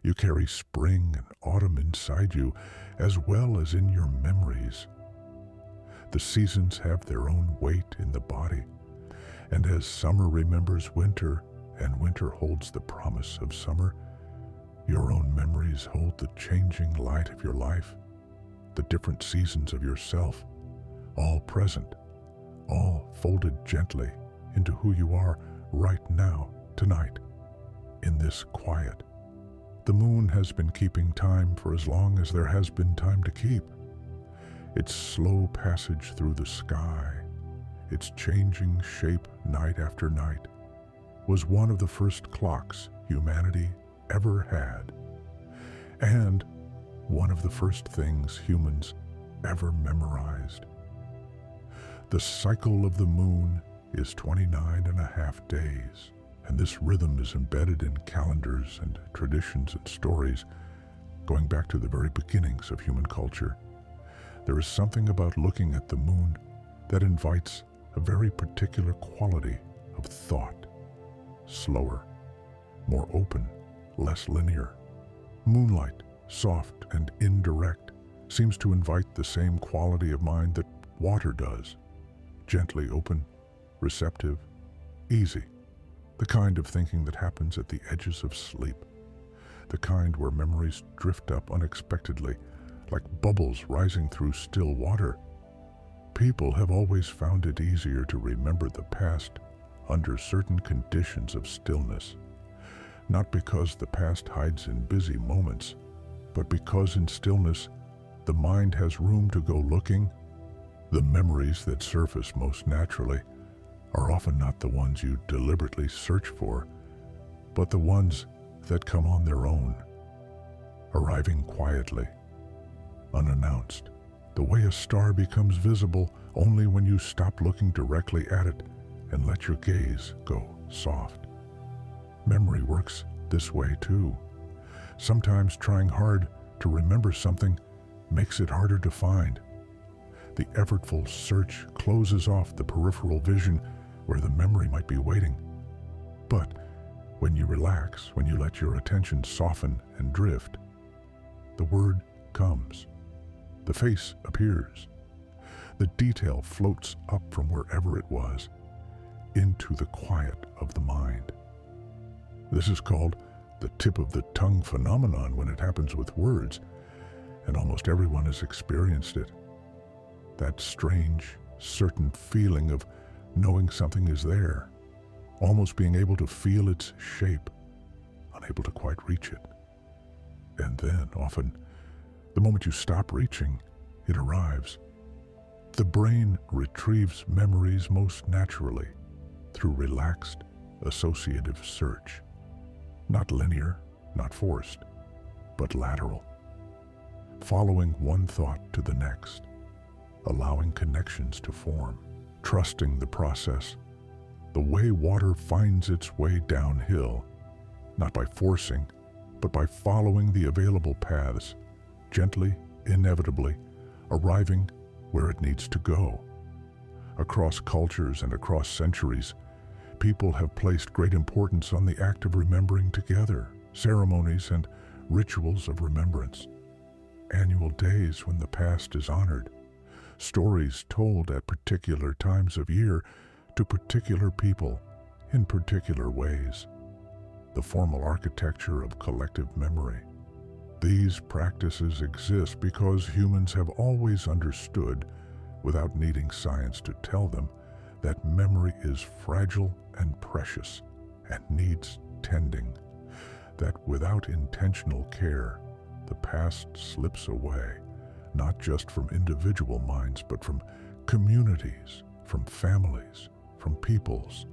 S1: You carry spring and autumn inside you as well as in your memories. The seasons have their own weight in the body, and as summer remembers winter and winter holds the promise of summer, your own memories hold the changing light of your life, the different seasons of yourself, all present, all folded gently into who you are right now, tonight, in this quiet. The moon has been keeping time for as long as there has been time to keep. Its slow passage through the sky, its changing shape night after night, was one of the first clocks humanity ever had, and one of the first things humans ever memorized. The cycle of the moon is 29 and a half days, and this rhythm is embedded in calendars and traditions and stories going back to the very beginnings of human culture. There is something about looking at the moon that invites a very particular quality of thought, slower, more open, less linear. Moonlight, soft and indirect, seems to invite the same quality of mind that water does, gently open, receptive, easy, the kind of thinking that happens at the edges of sleep, the kind where memories drift up unexpectedly, like bubbles rising through still water. People have always found it easier to remember the past under certain conditions of stillness, not because the past hides in busy moments, but because in stillness the mind has room to go looking. The memories that surface most naturally are often not the ones you deliberately search for, but the ones that come on their own, arriving quietly, unannounced, the way a star becomes visible only when you stop looking directly at it and let your gaze go soft. Memory works this way too. Sometimes trying hard to remember something makes it harder to find. The effortful search closes off the peripheral vision where the memory might be waiting. But when you relax, when you let your attention soften and drift, the word comes. The face appears. The detail floats up from wherever it was into the quiet of the mind. This is called the tip of the tongue phenomenon when it happens with words, and almost everyone has experienced it. That strange, certain feeling of knowing something is there, almost being able to feel its shape, unable to quite reach it. And then, often, the moment you stop reaching, it arrives. The brain retrieves memories most naturally through relaxed, associative search. Not linear, not forced, but lateral. Following one thought to the next, allowing connections to form, trusting the process, the way water finds its way downhill, not by forcing, but by following the available paths, gently, inevitably, arriving where it needs to go. Across cultures and across centuries, people have placed great importance on the act of remembering together, ceremonies and rituals of remembrance, annual days when the past is honored, stories told at particular times of year to particular people in particular ways, the formal architecture of collective memory. These practices exist because humans have always understood, without needing science to tell them, that memory is fragile and precious and needs tending, that without intentional care, the past slips away, not just from individual minds, but from communities, from families, from peoples,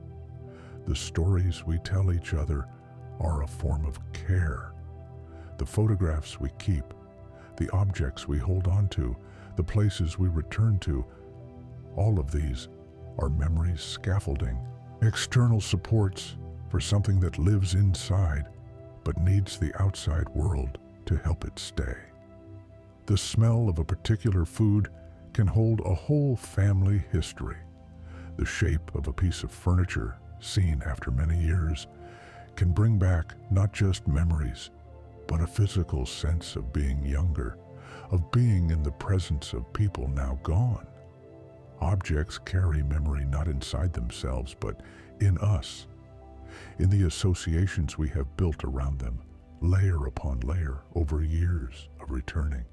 S1: The stories we tell each other are a form of care. The photographs we keep, the objects we hold on to, the places we return to, all of these are memories scaffolding, external supports for something that lives inside but needs the outside world to help it stay. The smell of a particular food can hold a whole family history. The shape of a piece of furniture, seen after many years, can bring back not just memories, but a physical sense of being younger, of being in the presence of people now gone. Objects carry memory not inside themselves, but in us, in the associations we have built around them, layer upon layer over years of returning.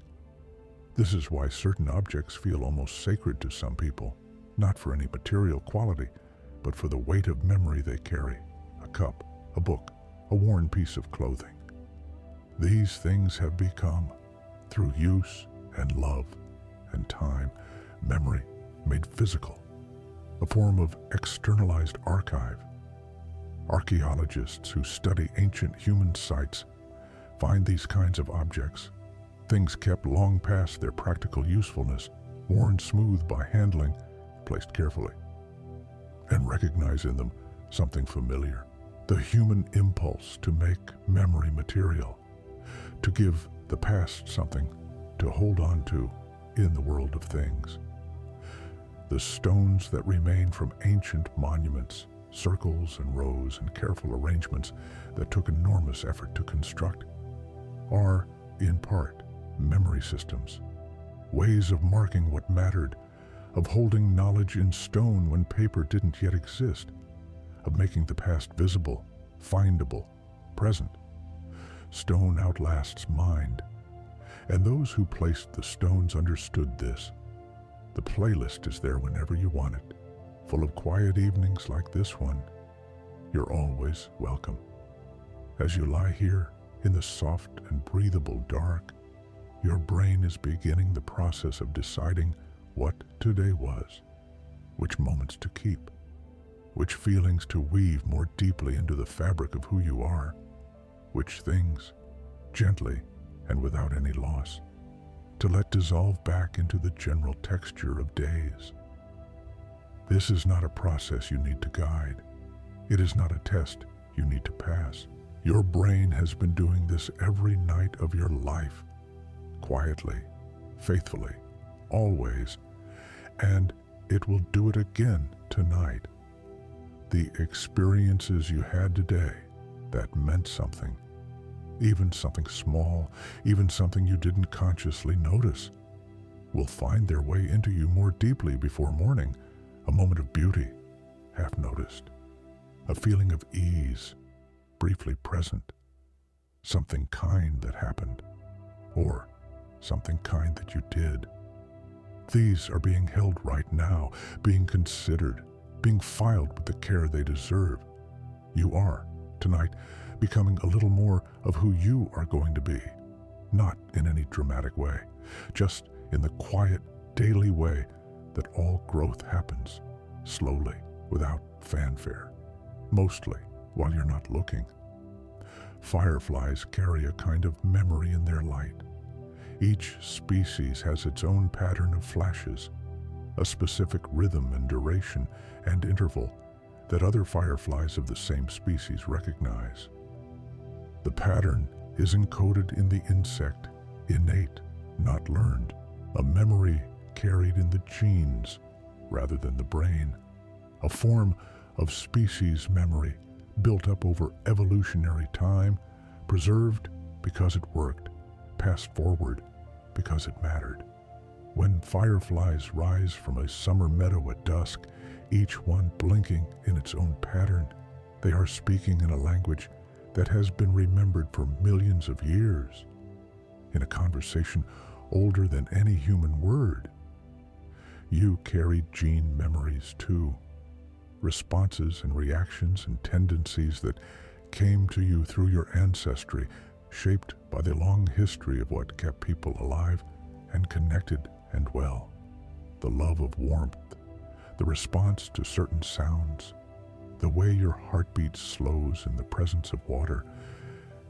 S1: This is why certain objects feel almost sacred to some people, not for any material quality, but for the weight of memory they carry. A cup, a book, a worn piece of clothing. These things have become, through use and love and time, memory made physical, a form of externalized archive. Archaeologists who study ancient human sites find these kinds of objects, things kept long past their practical usefulness, worn smooth by handling, placed carefully, and recognize in them something familiar, the human impulse to make memory material, to give the past something to hold on to in the world of things. The stones that remain from ancient monuments, circles and rows and careful arrangements that took enormous effort to construct, are, in part, memory systems, ways of marking what mattered, of holding knowledge in stone when paper didn't yet exist, of making the past visible, findable, present. Stone outlasts mind, and those who placed the stones understood this. The playlist is there whenever you want it, full of quiet evenings like this one. You're always welcome. As you lie here in the soft and breathable dark, your brain is beginning the process of deciding what today was, which moments to keep, which feelings to weave more deeply into the fabric of who you are, which things, gently and without any loss, to let dissolve back into the general texture of days. This is not a process you need to guide. It is not a test you need to pass. Your brain has been doing this every night of your life, quietly, faithfully, always, and it will do it again tonight. The experiences you had today that meant something, even something small, even something you didn't consciously notice, will find their way into you more deeply before morning, a moment of beauty, half noticed, a feeling of ease, briefly present, something kind that happened, or something kind that you did. These are being held right now, being considered, being filed with the care they deserve. You are, tonight, becoming a little more of who you are going to be, not in any dramatic way, just in the quiet, daily way that all growth happens, slowly, without fanfare, mostly while you're not looking. Fireflies carry a kind of memory in their light. Each species has its own pattern of flashes, a specific rhythm and duration and interval that other fireflies of the same species recognize. The pattern is encoded in the insect, innate, not learned, a memory carried in the genes rather than the brain, a form of species memory built up over evolutionary time, preserved because it worked, passed forward because it mattered. When fireflies rise from a summer meadow at dusk, each one blinking in its own pattern, they are speaking in a language that has been remembered for millions of years, in a conversation older than any human word. You carry gene memories too, responses and reactions and tendencies that came to you through your ancestry, shaped by the long history of what kept people alive and connected and well. The love of warmth, the response to certain sounds, the way your heartbeat slows in the presence of water.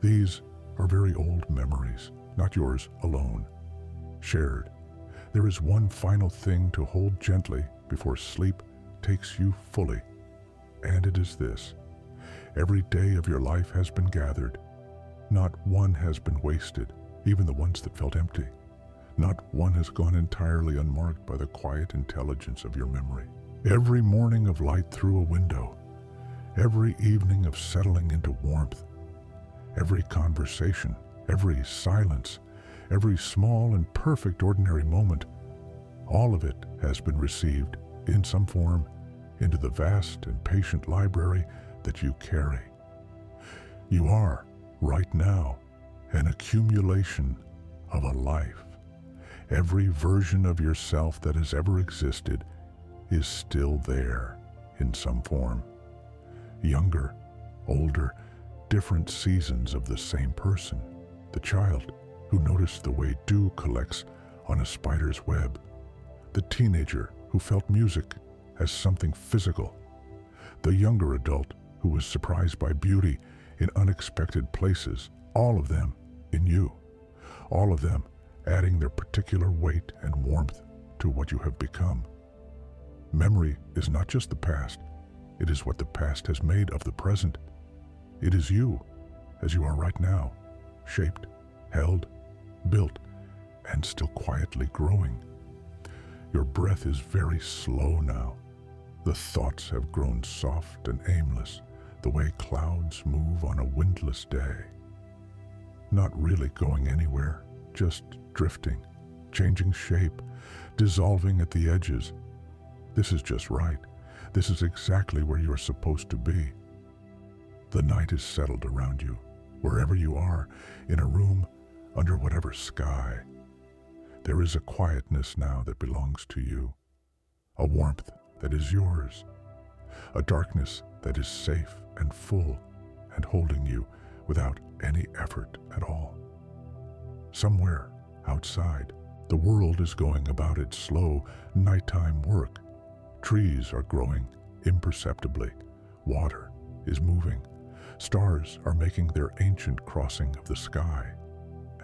S1: These are very old memories, not yours alone, shared. There is one final thing to hold gently before sleep takes you fully, and it is this. Every day of your life has been gathered. Not one has been wasted, even the ones that felt empty. Not one has gone entirely unmarked by the quiet intelligence of your memory. Every morning of light through a window, every evening of settling into warmth, every conversation, every silence, every small and perfect ordinary moment, all of it has been received in some form into the vast and patient library that you carry. You are, right now, an accumulation of a life. Every version of yourself that has ever existed is still there in some form. Younger, older, different seasons of the same person. The child who noticed the way dew collects on a spider's web. The teenager who felt music as something physical. The younger adult who was surprised by beauty in unexpected places. All of them in you. All of them adding their particular weight and warmth to what you have become. Memory is not just the past. It is what the past has made of the present. It is you, as you are right now, shaped, held, built, and still quietly growing. Your breath is very slow now. The thoughts have grown soft and aimless, the way clouds move on a windless day. Not really going anywhere, just drifting, changing shape, dissolving at the edges. This is just right. This is exactly where you are supposed to be. The night is settled around you, wherever you are, in a room, under whatever sky. There is a quietness now that belongs to you, a warmth that is yours, a darkness that is safe and full and holding you without any effort at all. Somewhere outside, the world is going about its slow nighttime work. Trees are growing imperceptibly. Water is moving. Stars are making their ancient crossing of the sky.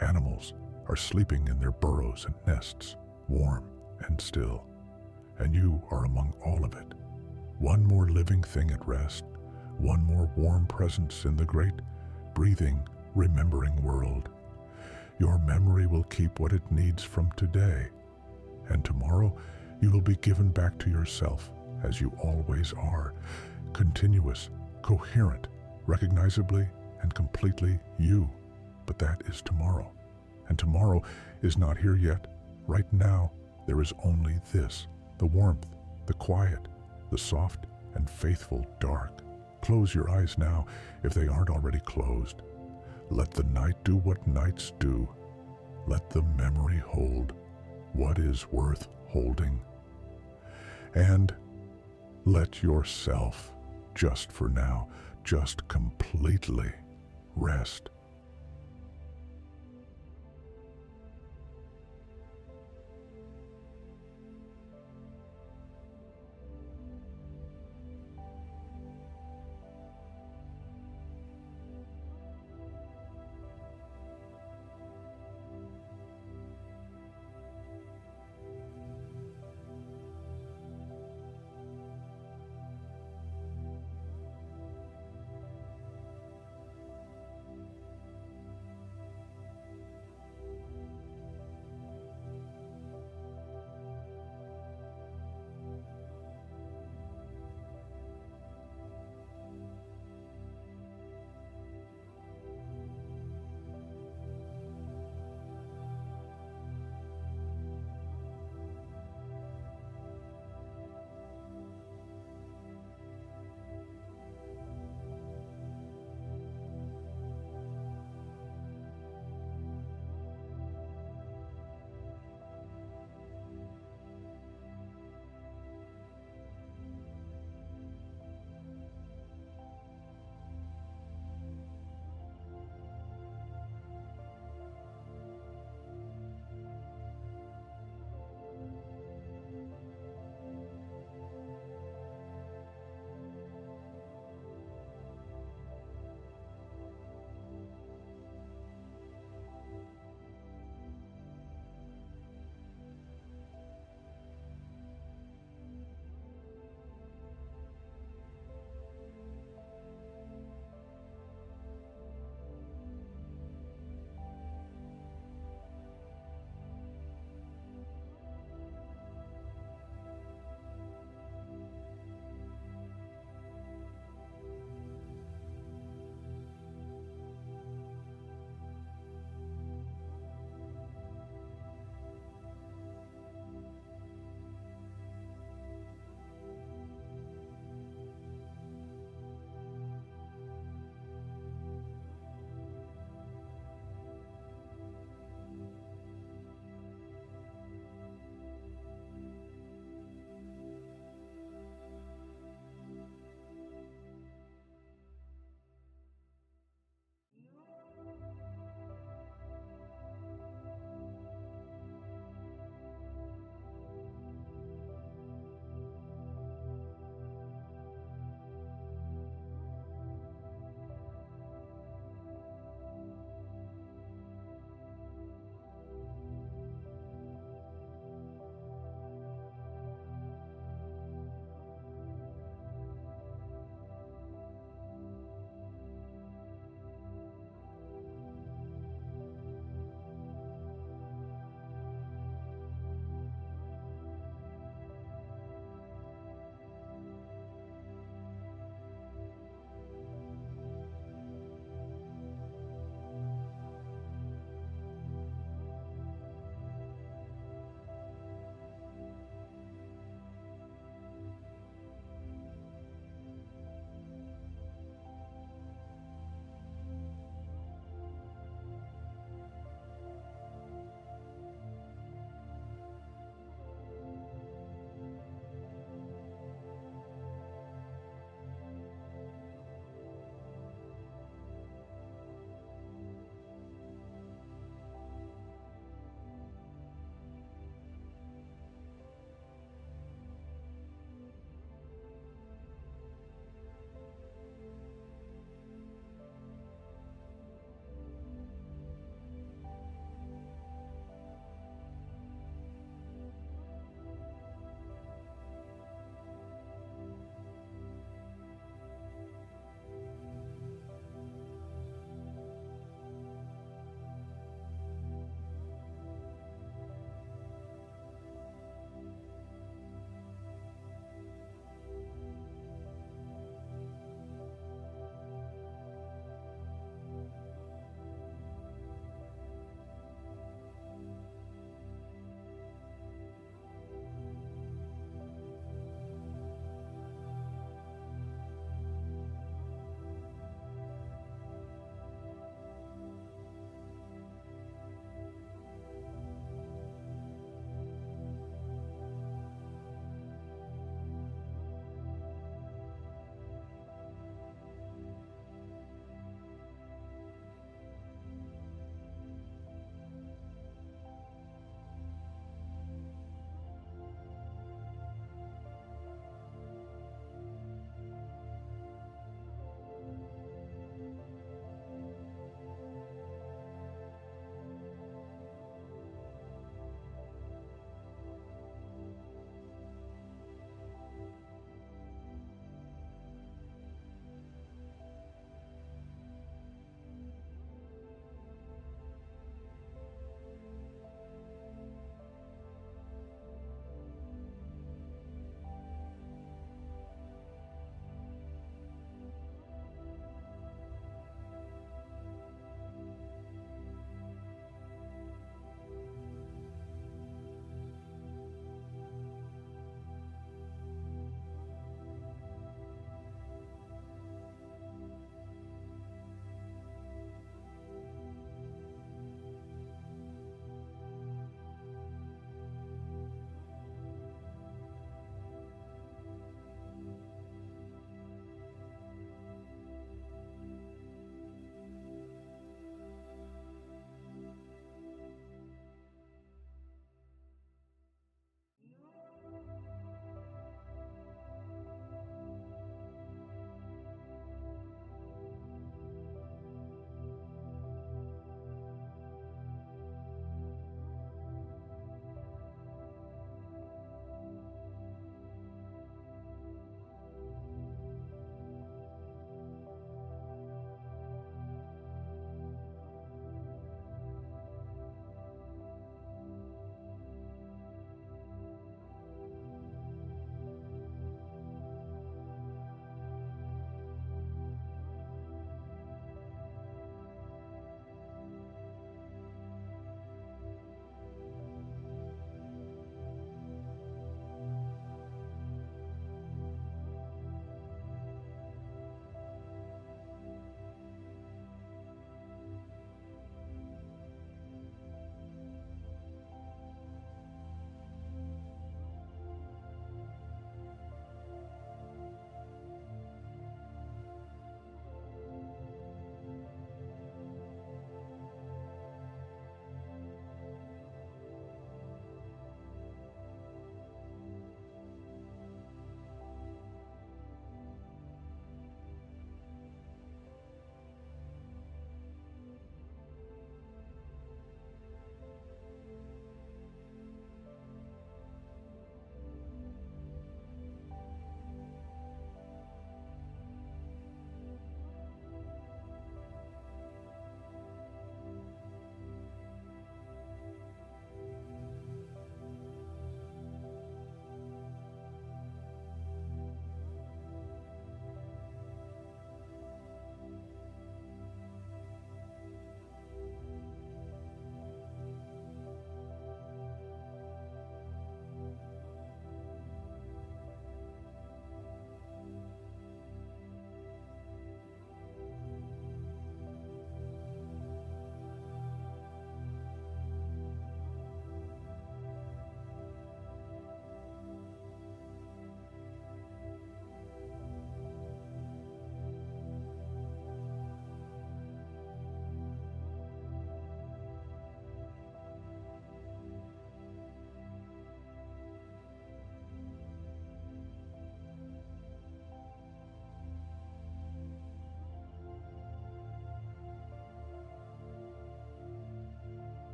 S1: Animals are sleeping in their burrows and nests, warm and still. And you are among all of it. One more living thing at rest, one more warm presence in the great, breathing, remembering world. Your memory will keep what it needs from today, and tomorrow you will be given back to yourself as you always are, continuous, coherent, recognizably and completely you. But that is tomorrow, and tomorrow is not here yet. Right now, there is only this, the warmth, the quiet, the soft and faithful dark. Close your eyes now if they aren't already closed. Let the night do what nights do. Let the memory hold what is worth holding. And let yourself, just for now, just completely rest.